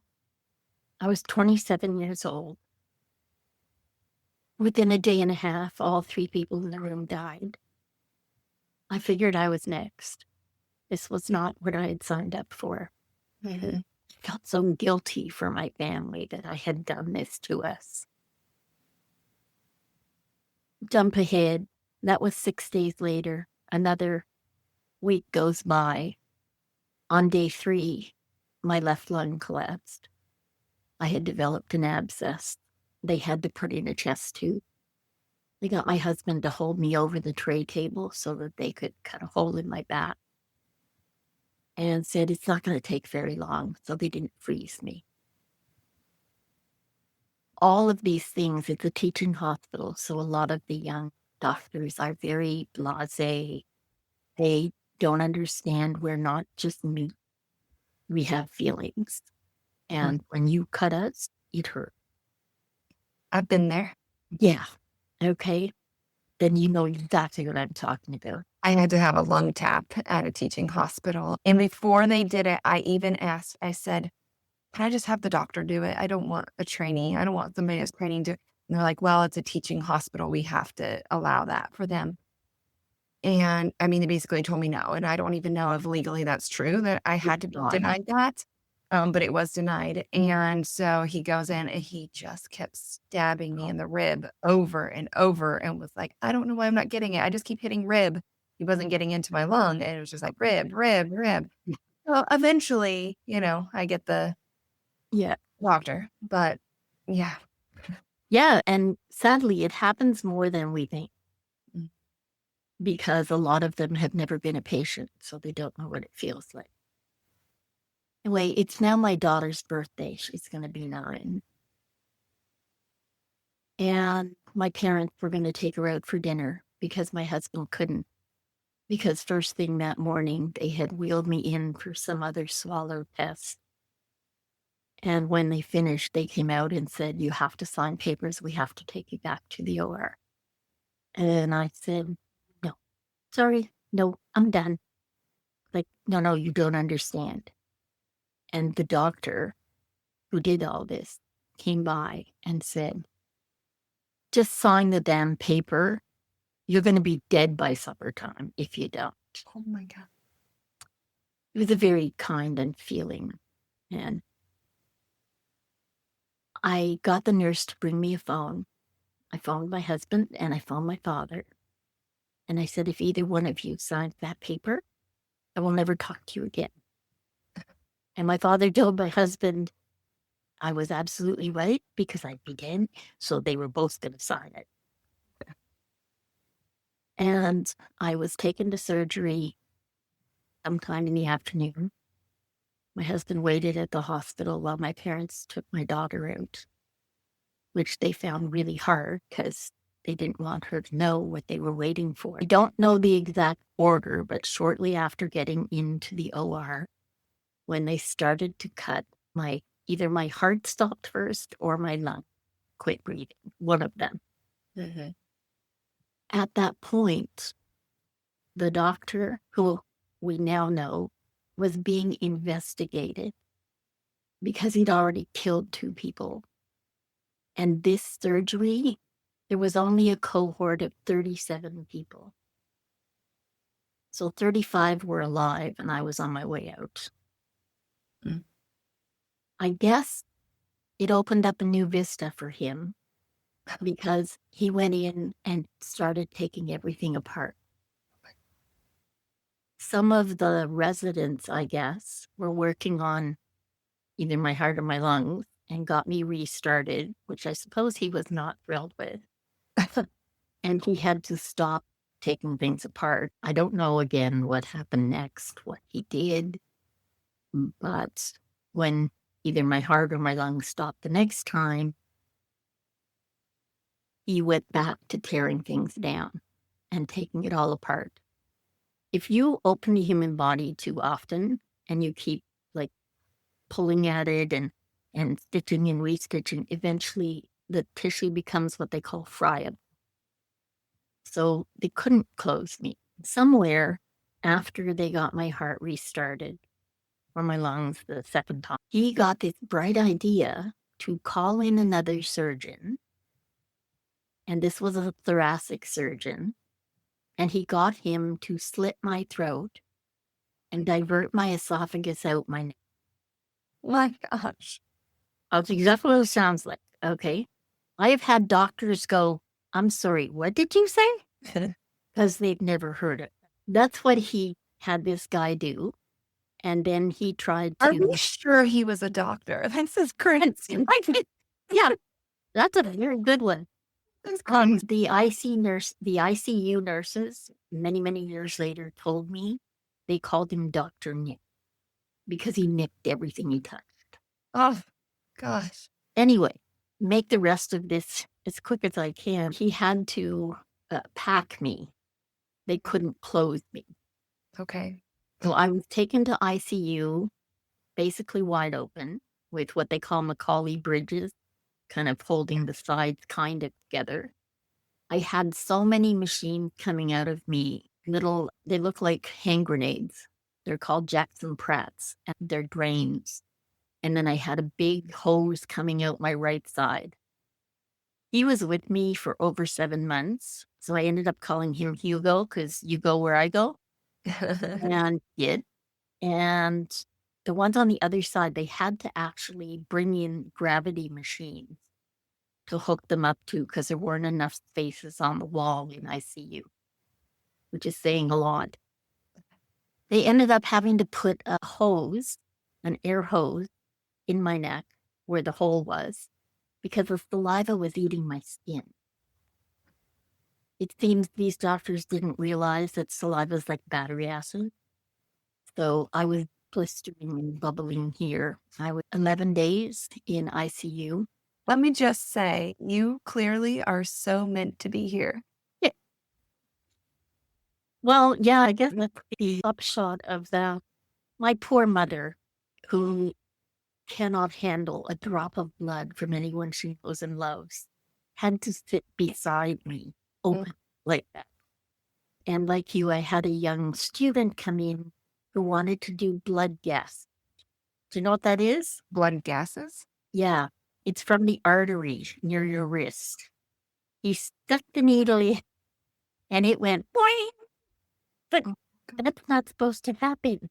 I was 27 years old. Within a day and a half, all 3 people in the room died. I figured I was next. This was not what I had signed up for. Mm-hmm. I felt so guilty for my family that I had done this to us. Jump ahead. That was 6 days later. Another week goes by. On day 3, my left lung collapsed. I had developed an abscess. They had to put in a chest tube. They got my husband to hold me over the tray table so that they could cut a hole in my back and said it's not going to take very long, so they didn't freeze me. All of these things, it's a teaching hospital, so a lot of the young doctors are very blasé. They don't understand we're not just meat. We have feelings. And when you cut us, it hurt. I've been there. Yeah. Okay. Then you know exactly what I'm talking about. I had to have a lung tap at a teaching hospital. And before they did it, I even asked, I said, can I just have the doctor do it? I don't want a trainee. I don't want somebody that's training to. And they're like, well, it's a teaching hospital. We have to allow that for them. And I mean, they basically told me no. And I don't even know if legally that's true, that I had to be denied that. But it was denied. And so he goes in and he just kept stabbing me in the rib over and over and was like, I don't know why I'm not getting it. I just keep hitting rib. He wasn't getting into my lung. And it was just like rib, rib, rib. So eventually, I get the doctor. But yeah. Yeah. And sadly, it happens more than we think. Because a lot of them have never been a patient, so they don't know what it feels like. Anyway, it's now my daughter's birthday. She's going to be 9. And my parents were going to take her out for dinner because my husband couldn't. Because first thing that morning, they had wheeled me in for some other swallow test. And when they finished, they came out and said, you have to sign papers. We have to take you back to the OR. And I said, no, sorry, no, I'm done. Like, no, you don't understand. And the doctor who did all this came by and said, just sign the damn paper. You're going to be dead by supper time if you don't. Oh my God. It was a very kind and feeling. And I got the nurse to bring me a phone. I phoned my husband and I phoned my father. And I said, if either one of you signs that paper, I will never talk to you again. And my father told my husband I was absolutely right because I'd be dead. So they were both going to sign it. And I was taken to surgery sometime in the afternoon. My husband waited at the hospital while my parents took my daughter out, which they found really hard because they didn't want her to know what they were waiting for. I don't know the exact order, but shortly after getting into the OR, when they started to cut, either my heart stopped first or my lung quit breathing, one of them. Mm-hmm. At that point, the doctor, who we now know was being investigated because he'd already killed 2 people. And this surgery, there was only a cohort of 37 people. So 35 were alive and I was on my way out. Mm. I guess it opened up a new vista for him because he went in and started taking everything apart. Some of the residents, I guess, were working on either my heart or my lungs and got me restarted, which I suppose he was not thrilled with. And he had to stop taking things apart. I don't know again what happened next, what he did, but when either my heart or my lungs stopped the next time, he went back to tearing things down and taking it all apart. If you open the human body too often and you keep like pulling at it and stitching and restitching, eventually the tissue becomes what they call friable. So they couldn't close me. Somewhere after they got my heart restarted, or my lungs the second time, he got this bright idea to call in another surgeon. And this was a thoracic surgeon. And he got him to slit my throat and divert my esophagus out my neck. My gosh. That's exactly what it sounds like. Okay. I have had doctors go, I'm sorry, what did you say? Because they've never heard it. That's what he had this guy do. And then he tried Are to. we sure he was a doctor? This is crazy. Yeah, that's a very good one. That's crazy. The ICU nurses, many, many years later, told me they called him Dr. Nick because he nicked everything he touched. Oh, gosh. Anyway, make the rest of this as quick as I can. He had to pack me. They couldn't clothe me. Okay. So I was taken to ICU, basically wide open, with what they call Macaulay bridges, kind of holding the sides kind of together. I had so many machines coming out of me, they look like hand grenades. They're called Jackson Pratts, and they're drains. And then I had a big hose coming out my right side. He was with me for over 7 months. So I ended up calling him Hugo because you go where I go. And did. And the ones on the other side, they had to actually bring in gravity machines to hook them up to because there weren't enough spaces on the wall in ICU, which is saying a lot. They ended up having to put a hose, an air hose, in my neck where the hole was because the saliva was eating my skin. It seems these doctors didn't realize that saliva is like battery acid. So I was blistering and bubbling here. I was 11 days in ICU. Let me just say, you clearly are so meant to be here. Yeah. Well, yeah, I guess that's the upshot of that. My poor mother, who cannot handle a drop of blood from anyone she knows and loves, had to sit beside me open like that. And like you, I had a young student come in who wanted to do blood gas. Do you know what that is? Blood gases? Yeah, it's from the artery near your wrist. He stuck the needle in and it went boing. But that's not supposed to happen.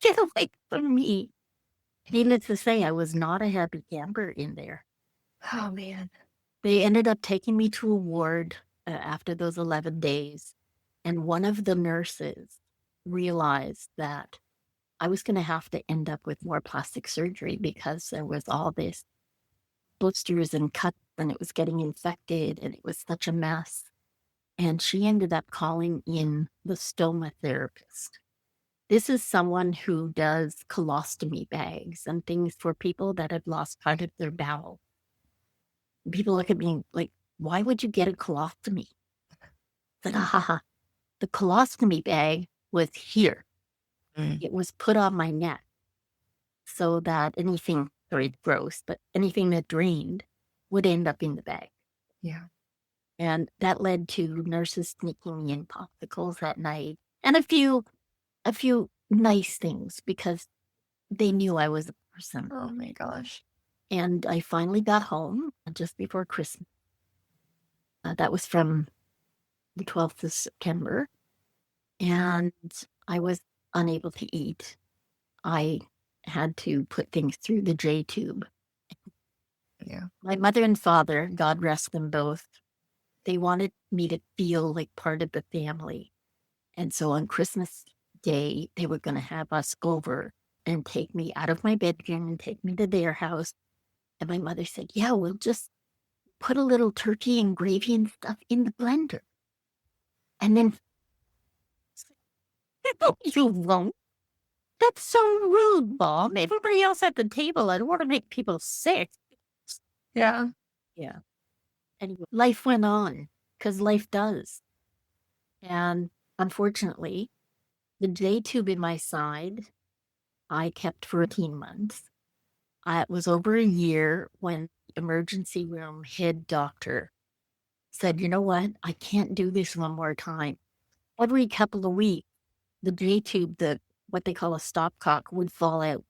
Get away from me. Needless to say, I was not a happy camper in there. Oh, man. They ended up taking me to a ward after those 11 days. And one of the nurses realized that I was going to have to end up with more plastic surgery because there was all this blisters and cuts and it was getting infected and it was such a mess. And she ended up calling in the stoma therapist. This is someone who does colostomy bags and things for people that have lost part of their bowel. People look at me like, why would you get a colostomy? It's like, the colostomy bag was here. It was put on my neck so that anything, sorry, gross, but anything that drained would end up in the bag. Yeah. And that led to nurses sneaking me in popsicles at night and a few nice things because they knew I was a person. Oh, my gosh. And I finally got home just before Christmas. That was from the 12th of September. And I was unable to eat. I had to put things through the J tube. Yeah. My mother and father, God rest them both, they wanted me to feel like part of the family. And so on Christmas Day, they were going to have us over and take me out of my bedroom and take me to their house. And my mother said, yeah, we'll just put a little turkey and gravy and stuff in the blender. And then, no, you won't. That's so rude, Mom. Everybody else at the table, I don't want to make people sick. Yeah. Yeah. Anyway, life went on because life does. And unfortunately, the J tube in my side, I kept for 18 months. It was over a year when the emergency room head doctor said, you know what? I can't do this one more time. Every couple of weeks, the J tube, what they call a stopcock, would fall out.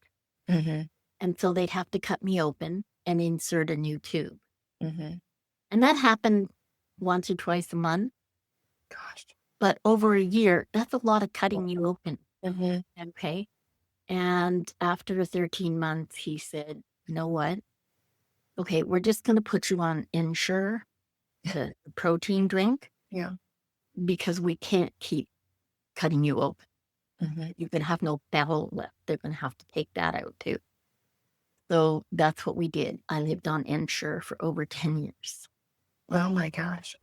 And so they'd have to cut me open and insert a new tube. And that happened once or twice a month. Gosh. But over a year, that's a lot of cutting you open. Okay. And after 13 months, he said, you know what? Okay, we're just going to put you on Ensure, the protein drink, Yeah. because we can't keep cutting you open. You're going to have no bowel left. They're going to have to take that out too. So that's what we did. I lived on Ensure for over 10 years. Oh my gosh.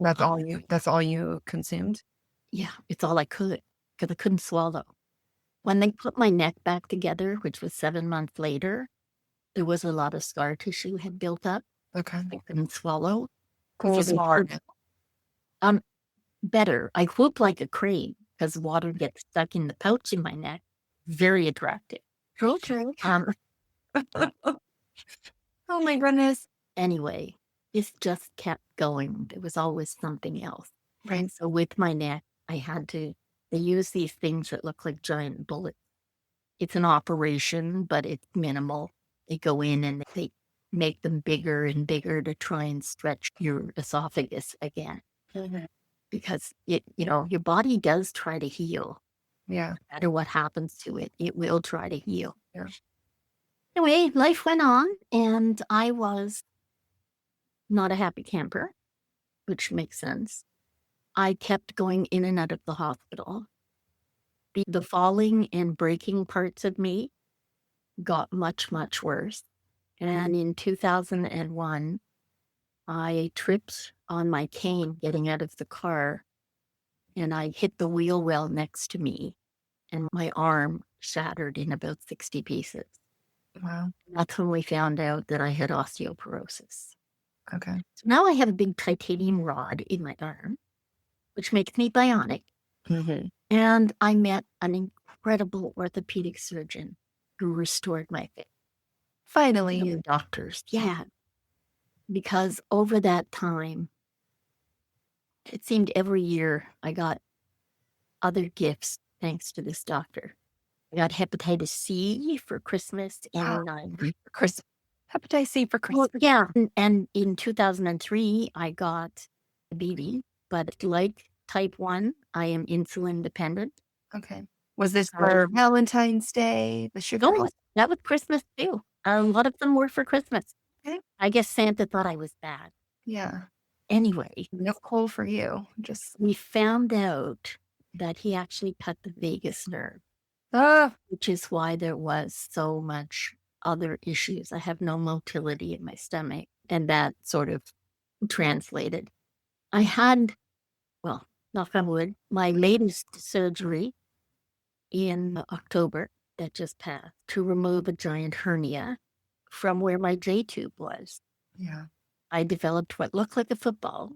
That's all you consumed? Yeah, it's all I could because I couldn't swallow. When they put my neck back together, which was 7 months later, there was a lot of scar tissue had built up. Okay. I couldn't swallow. This was hard. Um, better. I whoop like a crane because water gets stuck in the pouch in my neck. Very attractive. Okay. Um, Oh my goodness. anyway, this just kept going. There was always something else. Right. So with my neck, they use these things that look like giant bullets. It's an operation, but it's minimal. They go in and they make them bigger and bigger to try and stretch your esophagus again. Because your body does try to heal. Yeah. No matter what happens to it, it will try to heal. Yeah. Anyway, life went on, and I was not a happy camper, which makes sense. I kept going in and out of the hospital. The falling and breaking parts of me got much, much worse. And in 2001, I tripped on my cane getting out of the car, and I hit the wheel well next to me, and my arm shattered in about 60 pieces. Wow. That's when we found out that I had osteoporosis. Okay. So now I have a big titanium rod in my arm, which makes me bionic. And I met an incredible orthopedic surgeon who restored my fit. Finally. Doctors, yeah. Because over that time, it seemed every year I got other gifts thanks to this doctor. I got hepatitis C for Christmas, and Hepatitis C for Christmas. well, yeah, and in 2003 I got diabetes, but like type 1, I am insulin dependent. Okay. Was this for Valentine's Day? The sugar? No, that was Christmas too. A lot of them were for Christmas. Okay. I guess Santa thought I was bad. Yeah. Anyway, No coal for you. Just we found out that he actually cut the vagus nerve, ah. which is why there was so much other issues. I have no motility in my stomach, and that sort of translated. I had, well, knock on wood, my latest surgery in October that just passed to remove a giant hernia from where my J tube was. Yeah. I developed what looked like a football,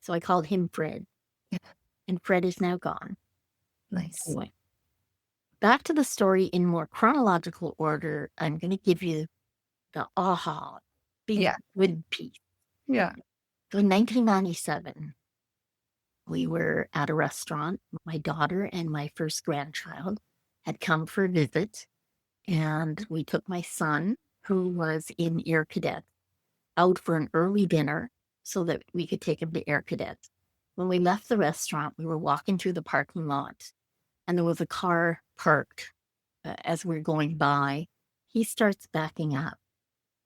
so I called him Fred. And Fred is now gone. Nice. Anyway, back to the story in more chronological order. I'm going to give you the big good piece. Yeah. So in 1997, we were at a restaurant. My daughter and my first grandchild had come for a visit, and we took my son, who was in Air Cadet, out for an early dinner so that we could take him to Air Cadet. When we left the restaurant, we were walking through the parking lot, and there was a car parked as we were going by. He starts backing up,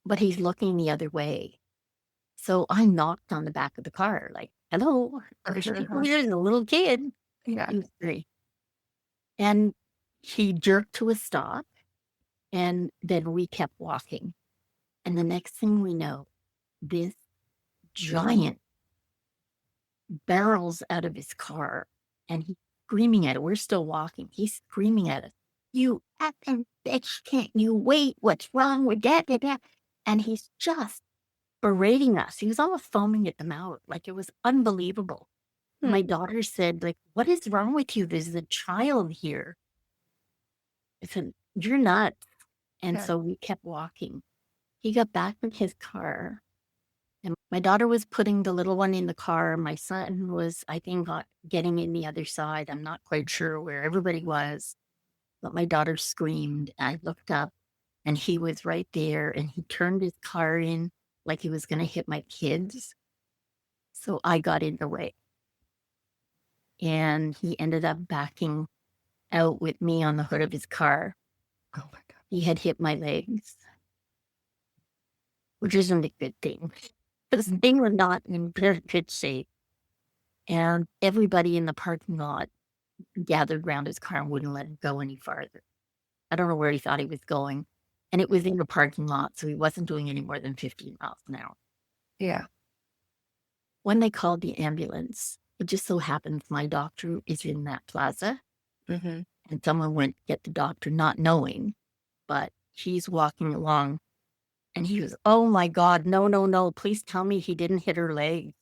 but he's looking the other way. So I knocked on the back of the car, like, hello, there's people here, and a little kid. Yeah. He was 3. And he jerked to a stop, and then we kept walking. And the next thing we know, this giant barrels out of his car, and he's screaming at it. We're still walking. He's screaming at us, "You effing bitch, can't you wait? What's wrong with that?" And he's just berating us. He was almost foaming at the mouth. Like, it was unbelievable. My daughter said, like, "What is wrong with you? There's a child here." I said, "You're nuts." And so we kept walking. He got back in his car, and my daughter was putting the little one in the car. My son was, I think, getting in the other side. I'm not quite sure where everybody was, but my daughter screamed. I looked up, and he was right there, and he turned his car in like he was going to hit my kids. So I got in the way, and he ended up backing out with me on the hood of his car. Oh my God. He had hit my legs, which isn't a good thing. This thing was not in very good shape. And everybody in the parking lot gathered around his car and wouldn't let him go any farther. I don't know where he thought he was going. And it was in the parking lot, so he wasn't doing any more than 15 miles an hour. Yeah. When they called the ambulance, it just so happens my doctor is in that plaza. Mm-hmm. And someone went to get the doctor, not knowing, but he's walking along and he was, oh my God, no, please tell me he didn't hit her leg.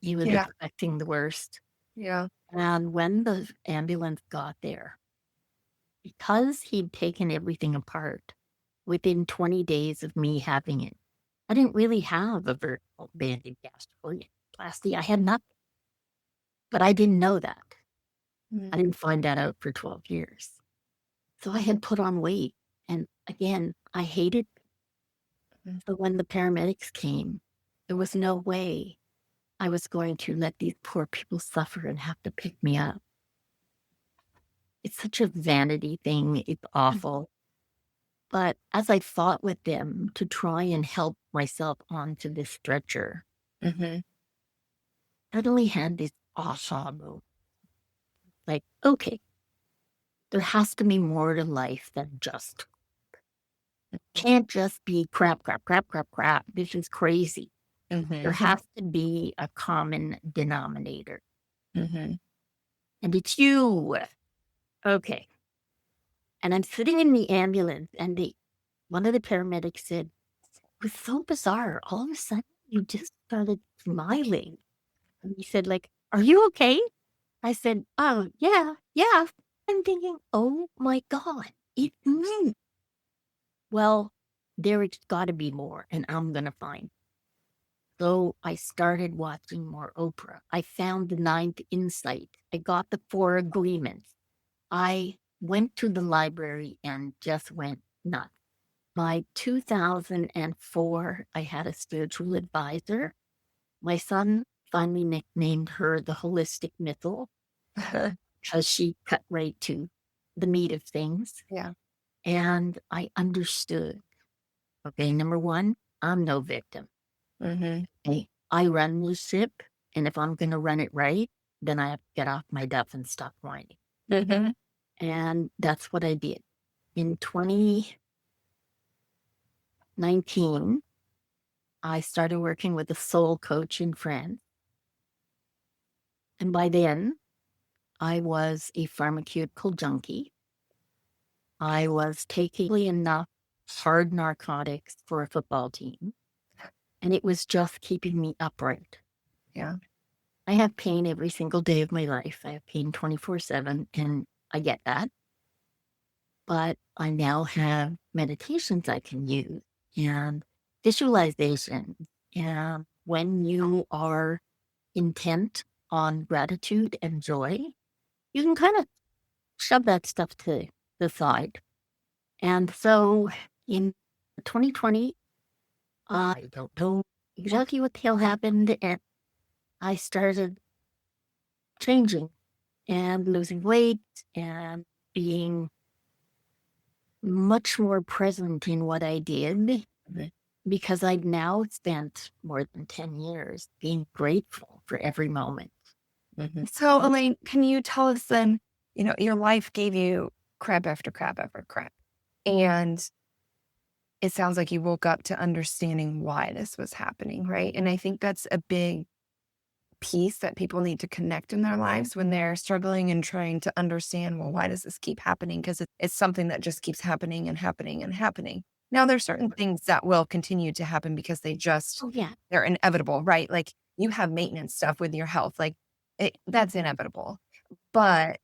He was Yeah. expecting the worst. Yeah. And when the ambulance got there, because he'd taken everything apart, within 20 days of me having it, I didn't really have a vertical banded gastroplasty. I had nothing. But I didn't know that. I didn't find that out for 12 years. So I had put on weight. And again, I hated. So when the paramedics came, there was no way I was going to let these poor people suffer and have to pick me up. It's such a vanity thing. It's awful. But as I fought with them to try and help myself onto this stretcher, Mm-hmm. I suddenly had this aha moment. Like, okay, there has to be more to life than just. It can't just be crap. This is crazy. Mm-hmm. There has to be a common denominator. Mm-hmm. And it's you. Okay. And I'm sitting in the ambulance and one of the paramedics said, it was so bizarre. All of a sudden, you just started smiling. And he said, like, are you okay? I said, oh, yeah. I'm thinking, oh my God, it's me. Well, there's got to be more, and I'm going to find. So I started watching more Oprah. I found the 9th Insight. I got the 4 Agreements. I went to the library and just went nuts. By 2004, I had a spiritual advisor. My son finally nicknamed her the Holistic Missile because she cut right to the meat of things. Yeah. And I understood. Okay, number 1, I'm no victim. Mm-hmm. Okay, I run the ship, and if I'm going to run it right, then I have to get off my duff and stop whining. Mm-hmm. And that's what I did. In 2019, I started working with a soul coach in France. And by then, I was a pharmaceutical junkie. I was taking enough hard narcotics for a football team, and it was just keeping me upright. Yeah. I have pain every single day of my life. I have pain 24/7, and I get that. But I now have meditations I can use and visualization. And when you are intent on gratitude and joy, you can kind of shove that stuff to the side. And so in 2020, I don't know exactly what the hell happened, and I started changing and losing weight and being much more present in what I did because I'd now spent more than 10 years being grateful for every moment. So, Elaine, can you tell us then, your life gave you crap after crap after crap. And it sounds like you woke up to understanding why this was happening, right? And I think that's a big piece that people need to connect in their lives when they're struggling and trying to understand, well, why does this keep happening? Because it's something that just keeps happening and happening and happening. Now, there's certain things that will continue to happen because Oh, yeah. they're inevitable, right? Like you have maintenance stuff with your health, like that's inevitable. But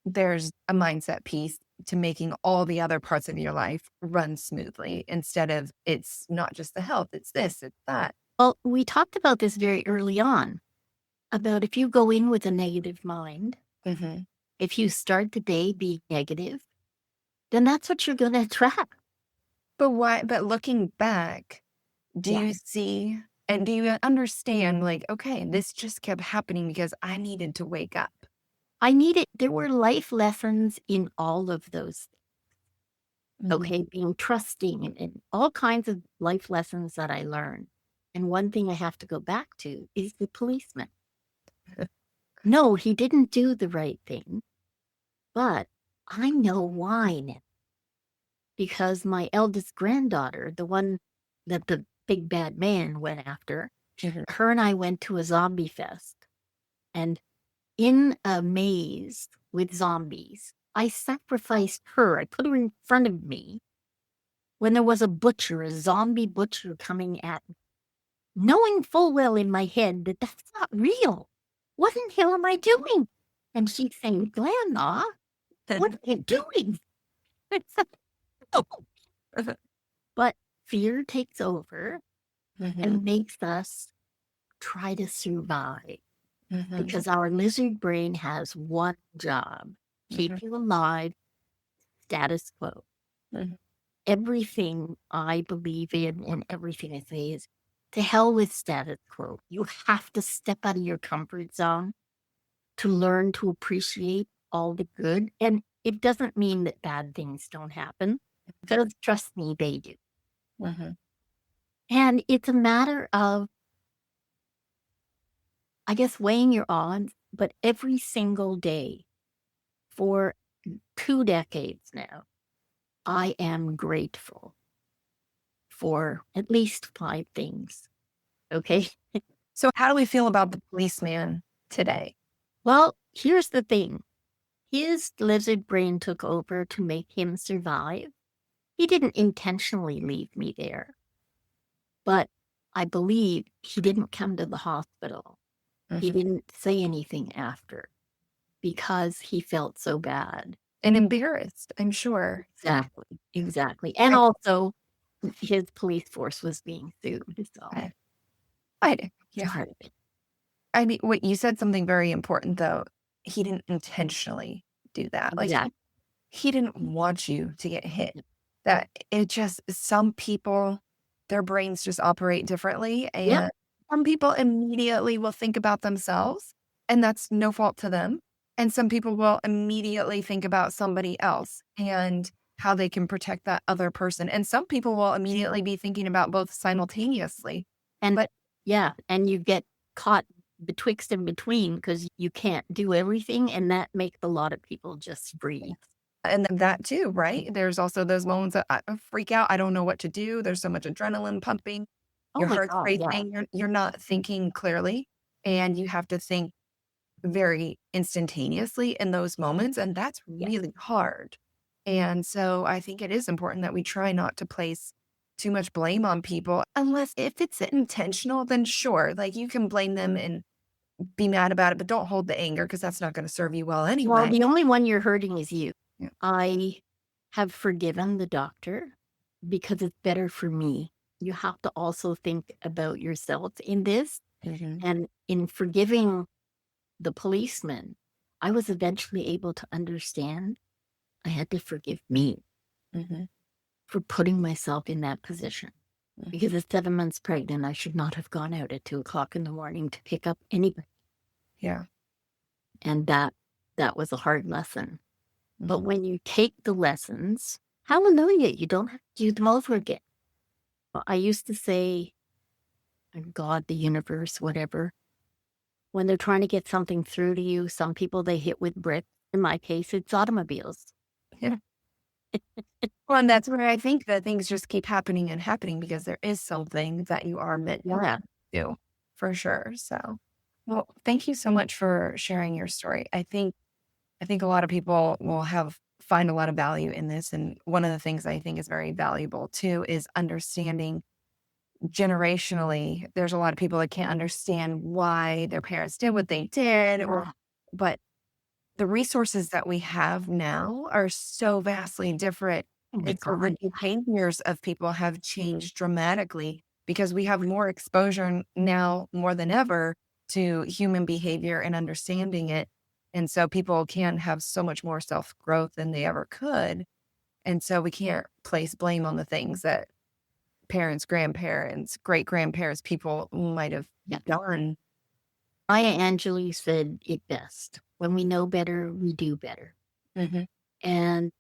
there's a mindset piece to making all the other parts of your life run smoothly instead of it's not just the health, it's this, it's that. Well, we talked about this very early on about if you go in with a negative mind, Mm-hmm. if you start the day being negative, then that's what you're going to attract. But why? But looking back, do you Yes. see and do you understand, like, okay, this just kept happening because I needed to wake up? there were life lessons in all of those, okay, being trusting and all kinds of life lessons that I learned. And one thing I have to go back to is the policeman. No, he didn't do the right thing, but I know why now. Because my eldest granddaughter, the one that the big bad man went after, her and I went to a zombie fest. And in a maze with zombies, I sacrificed her. I put her in front of me when there was a zombie butcher coming at me, knowing full well in my head that that's not real. What in hell am I doing? And she's saying, Grandma, what are you doing? But fear takes over and makes us try to survive because our lizard brain has one job: keep you alive, status quo. Everything I believe in and everything I say is to hell with status quo. You have to step out of your comfort zone to learn to appreciate all the good. And it doesn't mean that bad things don't happen, because trust me, they do. And it's a matter of, I guess, weighing your odds, but every single day for 2 decades now, I am grateful for at least 5 things. Okay. So how do we feel about the policeman today? Well, here's the thing. His lizard brain took over to make him survive. He didn't intentionally leave me there, but I believe he didn't come to the hospital. He didn't say anything after because he felt so bad. And embarrassed, I'm sure. Exactly. And also, his police force was being sued. So Yeah. part of it. I mean, what you said something very important though. He didn't intentionally do that. Like Exactly. he didn't want you to get hit. That it just, some people, their brains just operate differently. And Yep. some people immediately will think about themselves, and that's no fault to them. And some people will immediately think about somebody else and how they can protect that other person. And some people will immediately be thinking about both simultaneously. And But and you get caught betwixt and between because you can't do everything, and that makes a lot of people just freeze. and then that too, right? There's also those moments that I freak out. I don't know what to do. There's so much adrenaline pumping. Oh Your my heart's God, yeah. racing. You're not thinking clearly, and you have to think very instantaneously in those moments, and that's Yeah. really hard. And so I think it is important that we try not to place too much blame on people, unless if it's intentional, then sure, like you can blame them and be mad about it, but don't hold the anger because that's not going to serve you well Well, anyway. the only one you're hurting is you. Yeah. I have forgiven the doctor because it's better for me. You have to also think about yourself in this. And in forgiving the policeman, I was eventually able to understand I had to forgive me for putting myself in that position. Because at 7 months pregnant, I should not have gone out at 2:00 in the morning to pick up anybody. Yeah. And that was a hard lesson. But when you take the lessons, hallelujah, you don't have to do them over again. I used to say, God, the universe, whatever, when they're trying to get something through to you, some people they hit with bricks. In my case, it's automobiles. Yeah. Well, and that's where I think that things just keep happening and happening because there is something that you are meant Yeah. to do, for sure. So, well, thank you so much for sharing your story. I think a lot of people will find a lot of value in this. And one of the things I think is very valuable too is understanding generationally. There's a lot of people that can't understand why their parents did what they did, but the resources that we have now are so vastly different. Oh my And so the God. behaviors of people have changed dramatically because we have more exposure now more than ever to human behavior and understanding it. And so people can have so much more self-growth than they ever could. And so we can't place blame on the things that parents, grandparents, great-grandparents, people might have Yeah. done. Maya Angelou said it best. when we know better, we do better. Mm-hmm. And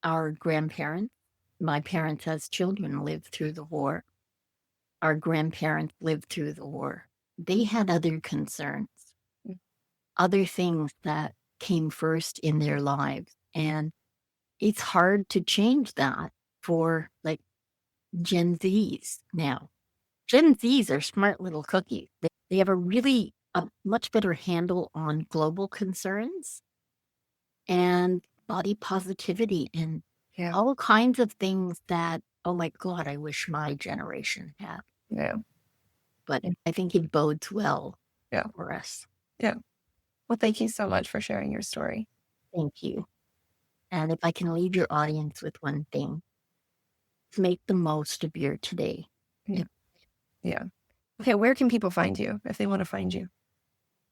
our grandparents, my parents as children lived through the war. Our grandparents lived through the war. They had other concerns, Mm. other things that came first in their lives. And it's hard to change that for like Gen Zs now. Gen Zs are smart little cookies. They have a much better handle on global concerns and body positivity and Yeah. all kinds of things that, oh my God, I wish my generation had. Yeah. But Yeah. I think it bodes well Yeah. for us. Yeah. Well, thank you so much for sharing your story. Thank you. And if I can leave your audience with one thing, make the most of your today. Yeah. Okay. Where can people find you if they want to find you?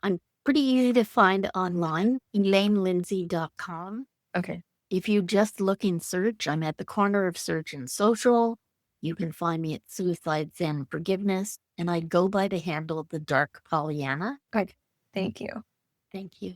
I'm pretty easy to find online, ElaineLindsay.com. Okay. If you just look in search, I'm at the corner of search and social. You can find me at Suicide, Zen, Forgiveness, and I go by the handle The Dark Pollyanna. Okay. Thank you. Thank you.